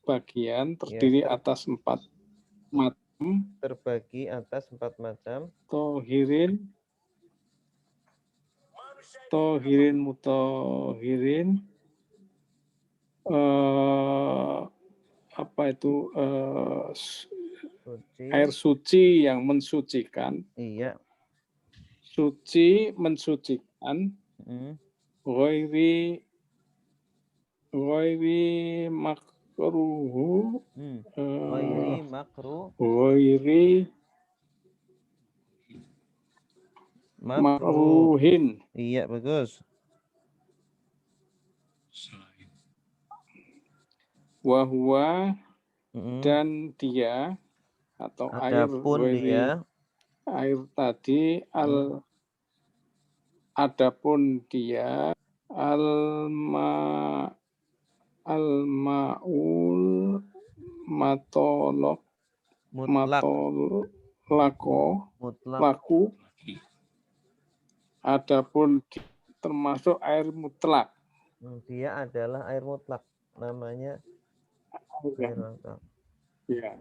bagian terdiri atas 4 macam. Terbagi atas 4 macam. Tohirin mutohirin. Apa itu Suci. air suci yang mensucikan. Iya. Suci mensucikan. Ghairi makruhu. Ghairi makruh. Ghairi makruhin. Iya, bagus. Wahwa dan dia atau Adapun dia air tadi adapun dia al-ma'ul laku adapun termasuk air mutlak. Dia adalah air mutlak, namanya air mutlak. Ya.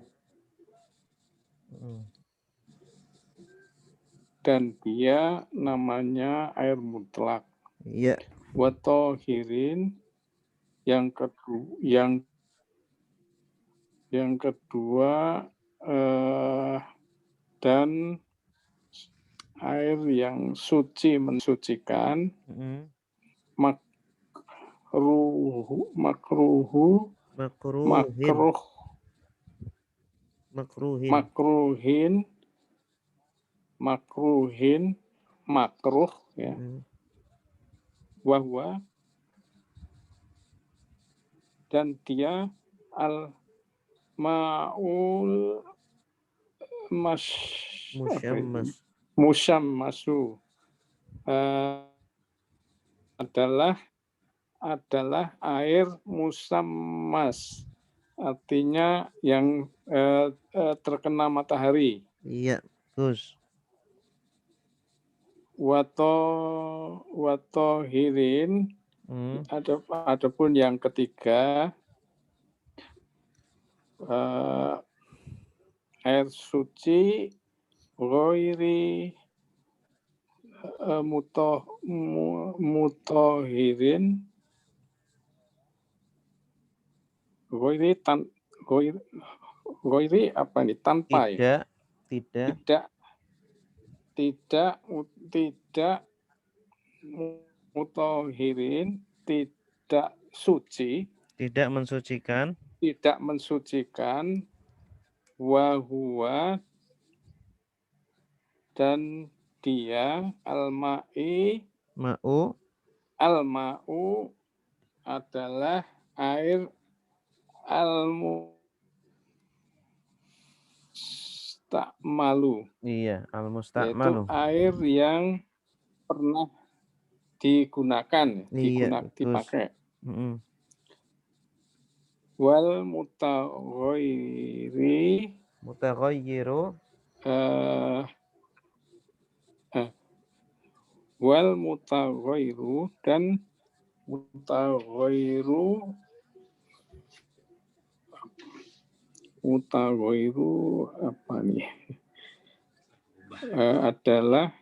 Dan dia namanya air mutlak. Iya. Watohirin yang kedua dan air yang suci mensucikan. Makruhin makruh ya. Wahwa dan dia al ma'ul musyammasu adalah air musammas, artinya yang terkena matahari. Iya, bagus. Watohirin adapun yang ketiga air suci ghairi mutohirin ghairi apa nih tanpa tidak mutohirin tidak suci tidak mensucikan wahwa dan dia al-ma'u adalah air al-mustakmalu. Iya, al-mustakmalu. Yaitu air yang pernah digunakan, dipakai. Wal mutaghayiri Mutaghayyiru. Wal mutaghayyiru dan mutaghayyiru apa nih? Adalah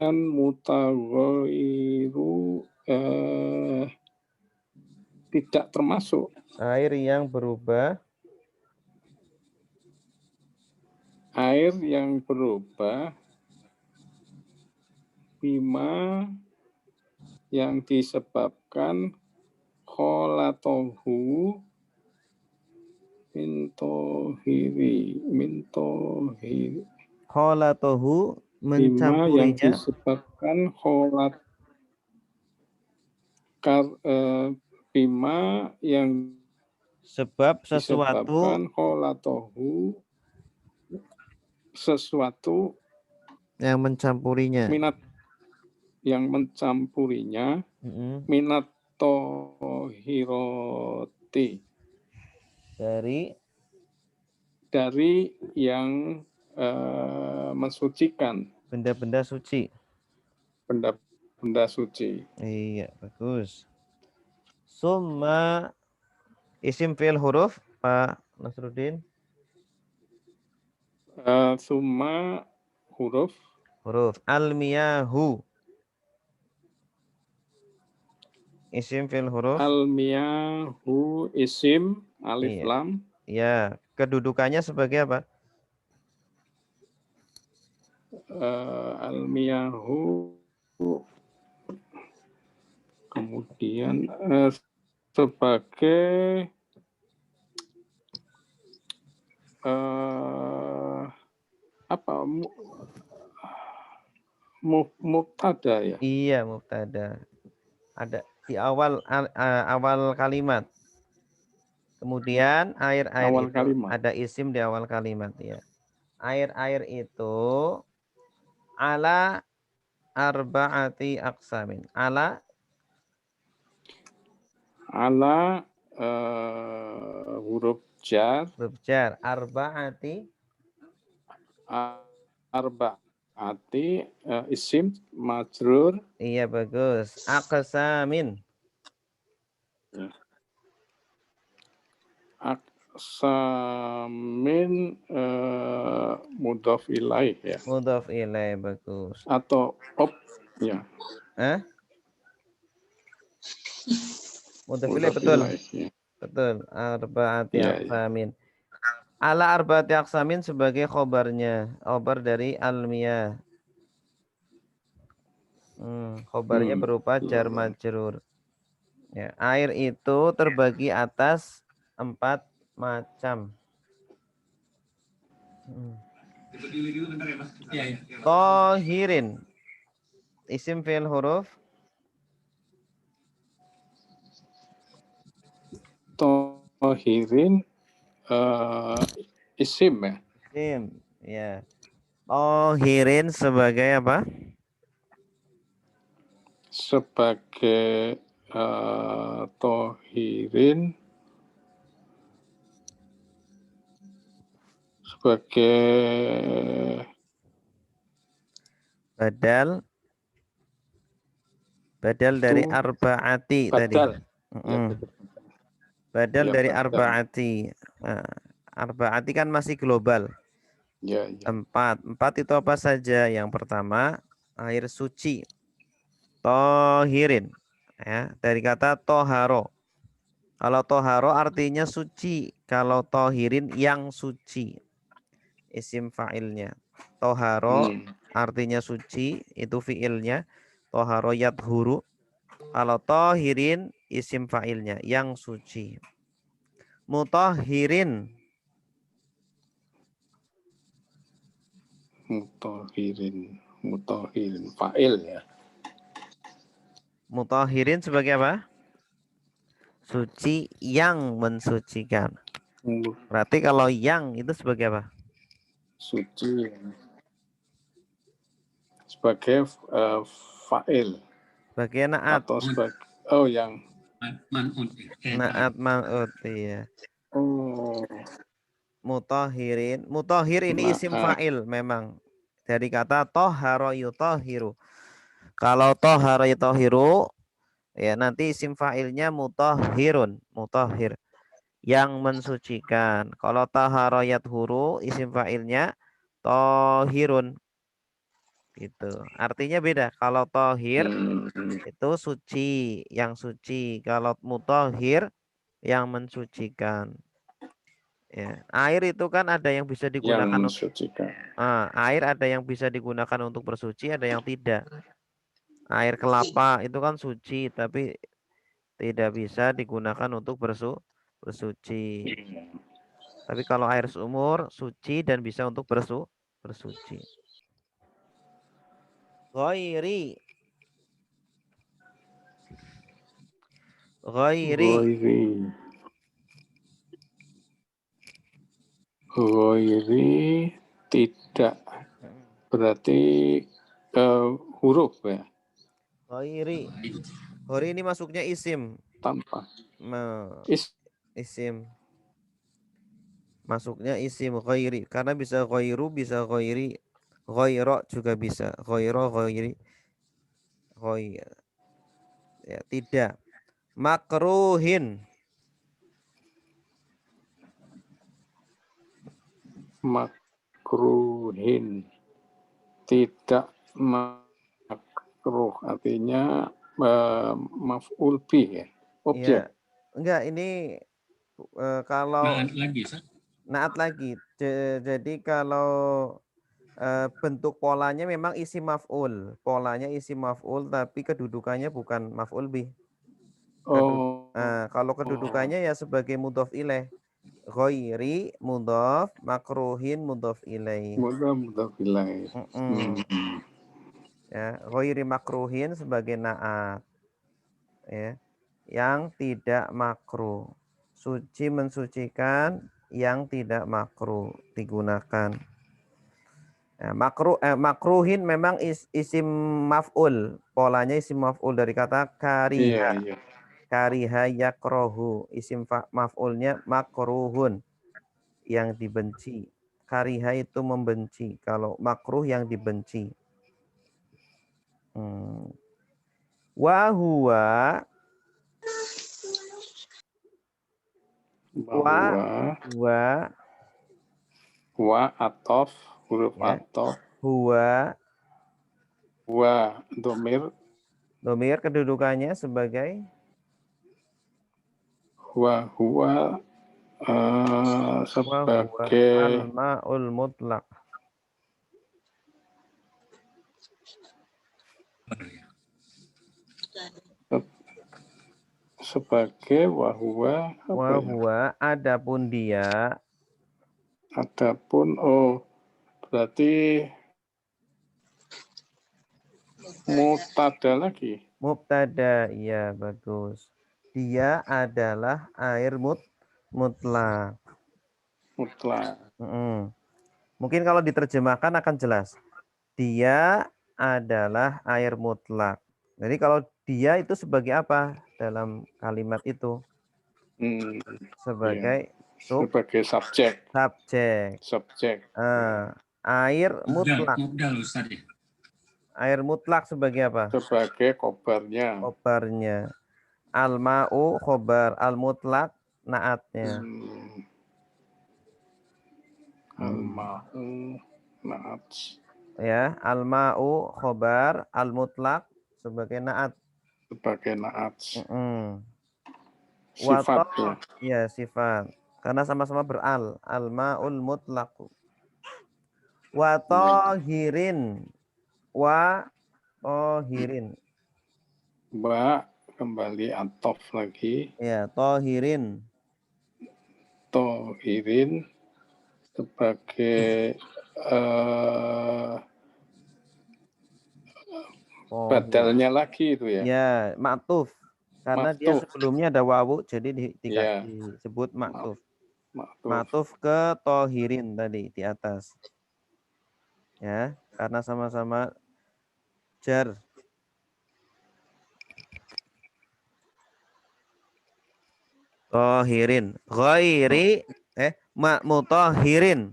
dan mutaghayyiru tidak termasuk Air yang berubah. Air yang berubah bima yang disebabkan kholatohu mintohiri Kholatohu bima yang mencampurinya. disebabkan bima yang Sebab sesuatu disebabkan kholatohu sesuatu yang mencampurinya. minat yang mencampurinya minat tohiroti dari yang mensucikan benda-benda suci. Benda suci. Iya, bagus. Summa isim fi'il huruf Pak Nasruddin. Summa huruf Al-miyahu. Isim fi'il huruf. Al-miyahu isim alif Iya. lam. Ya, kedudukannya sebagai apa? Al-miyahu kemudian sebagai mubtada ya? Iya, mubtada. Ada di awal kalimat. Kemudian air-air Awal itu kalimat. ada isim di awal kalimat ya. Air-air itu ala arba'ati aqsamin. Ala huruf jar. Huruf jar. Arba'ati isim majrur. Iya, bagus. Aqsamin. Aqsamin mudhaf ilaih ya. Mudhaf ilaih, bagus. Atau ya. Mudhaf ilaih, betul. Ya. Betul. Arba'ati Ya, aqsamin. Ala arba'ati aqsamin sebagai khobarnya. Khobar dari al-miyah. Khobarnya berupa jar majrur. Ya, air itu terbagi atas 4 macam. Tohirin. Isim fi'il huruf. Tohirin isim ya. Isim, ya. Tohirin sebagai apa? Sebagai tohirin sebagai badal dari arba'ati tadi. Badal dari arba'ati. Arba'ati kan masih global. Ya. 4 itu apa saja? Yang pertama air suci. Tohirin, ya, dari kata toharo. Kalau toharo artinya suci. Kalau tohirin yang suci. Isim fa'ilnya. Toharo artinya suci, itu fi'ilnya. Toharo yadhuru. Kalau tohirin isim fa'ilnya yang suci. Mutohirin. Mutohirin fa'il ya. Mutohirin sebagai apa? Suci yang mensucikan. Berarti kalau yang itu sebagai apa? Suci sebagai fa'il. Sebagai naat. Atau sebagai yang naat man'ut, iya. Oh, Mutahhirin. Mutahhir ini isim maaf. fa'il memang. Dari kata tohara yutahhiru. Kalau tohara yutahhiru, ya nanti isim fa'ilnya mutahhirun. Mutahhir. Yang mensucikan. Kalau tahara yathuru, isim fa'ilnya tohirun. Gitu. Artinya beda. Kalau tohir itu suci, yang suci. Kalau mutahhir yang mensucikan. Ya. Air itu kan ada yang bisa Yang digunakan mensucikan. air ada yang bisa digunakan untuk bersuci, ada yang tidak. Air kelapa itu kan suci, tapi tidak bisa digunakan untuk bersuci. Tapi kalau air sumur suci dan bisa untuk bersuci. Ghairi. Ghairi. Ghairi tidak. Berarti huruf ya, Ghairi. Ghairi ini masuknya isim. tanpa. Is. Isim. Masuknya isim ghairi. Karena bisa ghairu, bisa ghairi. Ghairo juga bisa. Ghairo, ghairi. Ghair. Ya, tidak. Makruhin. Makruhin. Tidak makruh. Artinya maf'ul bih ya. Objek. Ya. Enggak, ini kalau Lagi, Ustaz. naat lagi. Jadi kalau bentuk polanya memang isi maf'ul. Polanya isi maf'ul tapi kedudukannya bukan maf'ul bih. Oh. Kalau kedudukannya ya sebagai mudhof ilaih. Ghairi mudhof, makruhin mudhof ilaih. Mudah bilang. Ya, ghairi makruhin sebagai naat. Ya. Yang tidak makruh. Suci mensucikan yang tidak makruh digunakan. Ya, makruhin memang isim maf'ul. Polanya isim maf'ul dari kata kariha. Iya. Kariha yakrohu. Isim maf'ulnya makruhun. Yang dibenci. Kariha itu membenci. Kalau makruh yang dibenci. Wa huwa. Wa atof, huruf Ya. atof. Huwa. Wa domir. Domir kedudukannya sebagai Huwa sebagai al-ma'ul mutlaq. Sebagai wahwa Wahwa adapun dia. Adapun berarti mubtada lagi. Mubtada, iya bagus. Dia adalah air mutlak. Mutlak. Mungkin kalau diterjemahkan akan jelas. Dia adalah air mutlak. Jadi kalau dia itu sebagai apa dalam kalimat itu? Sebagai sebagai subjek. Air mutlak. Mubdal, Ustaz. Air mutlak sebagai apa? Sebagai khobarnya. Khobarnya. Al-ma'u khobar, al-mutlak naatnya. Al-ma'u naat. Ya, al-ma'u khobar, al-mutlak sebagai naat. Sebagai naat. Sifatnya. Ya, sifat. Karena sama-sama beral. Al-ma'ul mutlaq. Wa tahirin. Wa tahirin. Wa kembali atof lagi. Ya, tahirin. Tahirin sebagai badalnya lagi itu ya. Ya, ma'tuf. Karena dia sebelumnya ada wawu jadi disebut ma'tuf. Ma'tuf ke tahirin tadi di atas. Ya, karena sama-sama jar. Tohirin. Ghairi mutahhirin.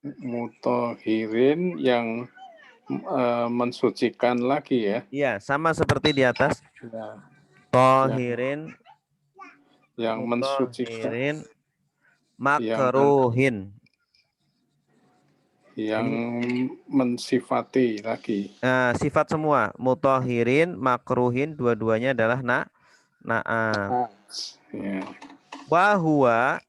Mutohirin yang mensucikan lagi ya. Iya, sama seperti di atas. Ya, Tohirin, yang mensucikan, mutahhirin, yang makruhin. mensifati lagi. Nah, sifat semua. Mutahhirin, makruhin, dua-duanya adalah naat. Ya. Wahwa,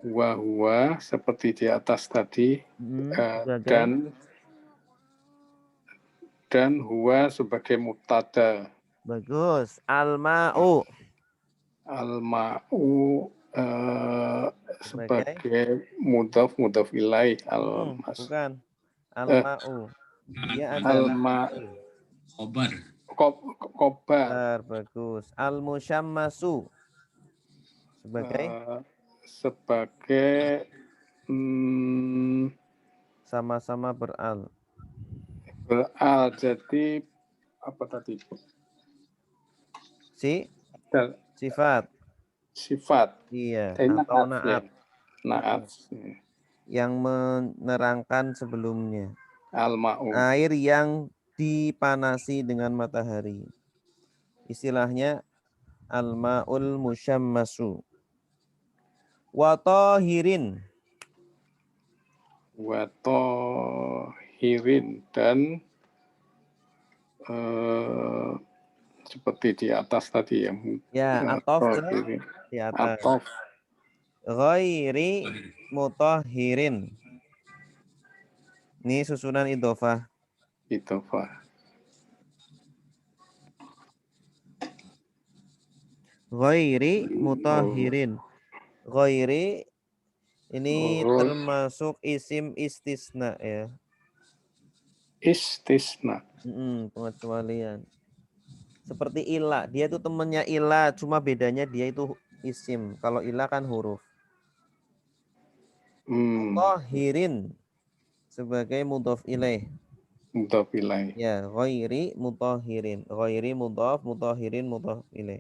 Huwa seperti di atas tadi, sebagai dan huwa sebagai mubtada. bagus. Al-ma'u Al-ma'u sebagai sebagai mudhaf ilaih. bukan. Al-ma'u. Dia adalah Al-ma Khobar. kobar bagus. Al-musyammasu sebagai sebagai sama-sama beral. beral. Jadi apa tadi? Sifat. Sifat. Iya, Naat, atau ya. naat. Naat. Yang menerangkan sebelumnya. Al-ma'u. Air yang dipanasi dengan matahari. Istilahnya al-ma'ul musyammasu. Wa tahirin. Wa tahirin dan seperti di atas tadi yang atof di atas. Atof. Ghairi mutahhirin. Ini susunan idhofah. Idhofah. Ghairi mutahhirin. Ghairi ini termasuk isim istisna ya. Istisna. Pengecualian. Seperti ila, dia itu temannya ila, cuma bedanya dia itu isim. Kalau ila kan huruf. Mutahhirin sebagai mudhaf ilaih. Mudhaf ilaih. Ya, ghairi mutahhirin. Ghairi mudhaf, mutahhirin mudhaf ilaih.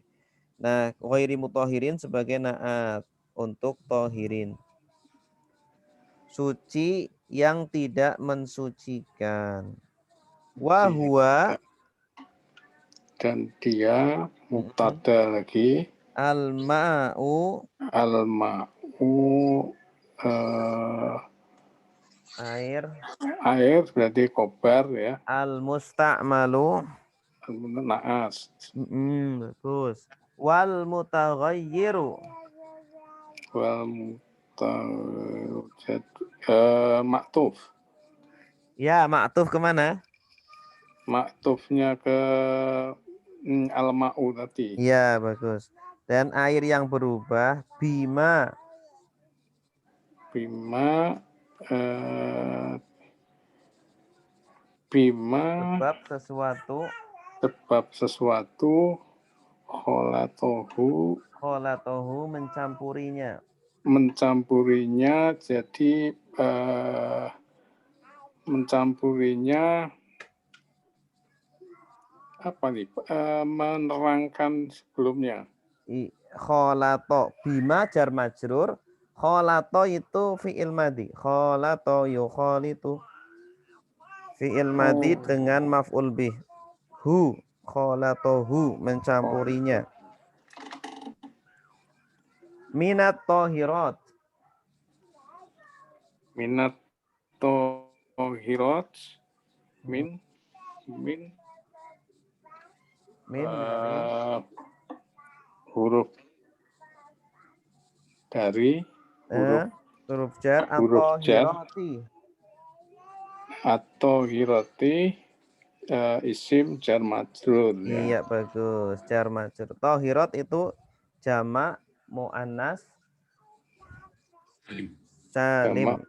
Nah, ghairi mutahhirin sebagai naat untuk tahirin. Suci yang tidak mensucikan. Wahwa dan dia mubtada lagi. Al-ma'u air berarti kobar ya. Al-musta'malu naas. Bagus. Wal mutaghayyiru maktuf. Ya, maktuf kemana? Maktufnya ke al-ma'u tadi. Ya, bagus. Dan air yang berubah bima sebab sesuatu kholatohu mencampurinya jadi apa nih, menerangkan sebelumnya. Kholato bima jar majrur, kholato itu fi'il madhi, kholato yukholitu fi'il madhi dengan maf'ul bih. Kholatohu mencampurinya. Minat tohirat huruf dari huruf jar atau hiroti isim jar majrur. Iya, bagus, jar majrur. Tohirat itu jamak muannas salim.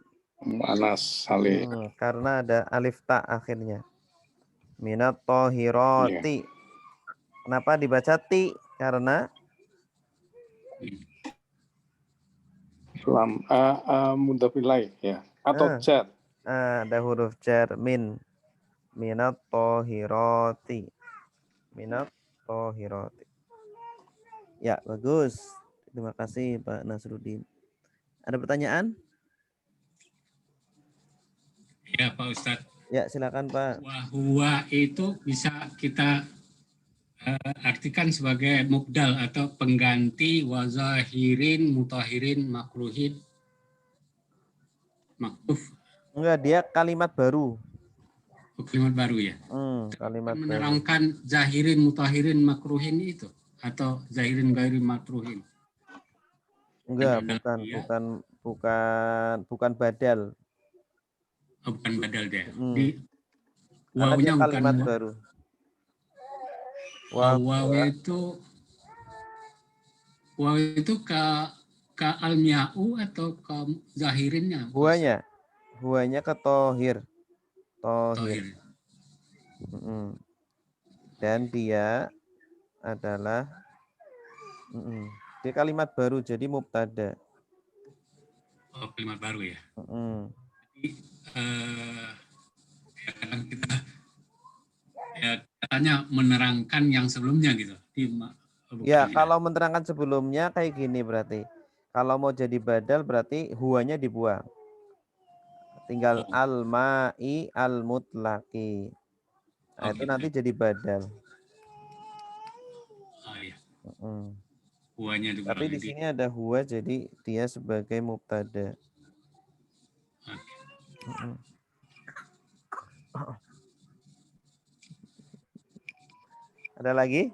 Karena ada alif ta akhirnya. Minat tohiroti. Kenapa dibaca ti? Karena mudhaf ilaih ya, atau jar. Ada huruf jar min. Minat tohiroti. Ya, bagus. Terima kasih Pak Nasruddin. Ada pertanyaan? Ya Pak Ustadz. Ya, silakan Pak. Wahwa itu bisa kita artikan sebagai mubdal atau pengganti wazahirin, mutahirin, makruhin, maktuf. Enggak, dia kalimat baru. Kalimat baru ya. Kalimat baru. Menerangkan zahirin, mutahirin, makruhin itu atau zahirin, gairin, makruhin. Enggak, bukan badal. Oh, bukan badal dia. Karena Wawunya dia kalimat bukan baru. waw itu ke almiau atau ke zahirinnya? Huanya ke tohir. Tohir. Dan dia adalah dia kalimat baru, jadi mubtada. Oh, kalimat baru ya. Jadi kadang kita katanya menerangkan yang sebelumnya gitu. Ya, kalau menerangkan sebelumnya kayak gini berarti. Kalau mau jadi badal berarti huanya dibuang. Tinggal al-ma'i al-mutlaqi. Nah, itu nanti jadi badal. Oh, iya. Huanya dibuang. Tapi di sini ada huwa, jadi dia sebagai mubtada. Ada lagi?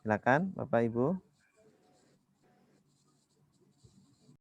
Silakan Bapak Ibu.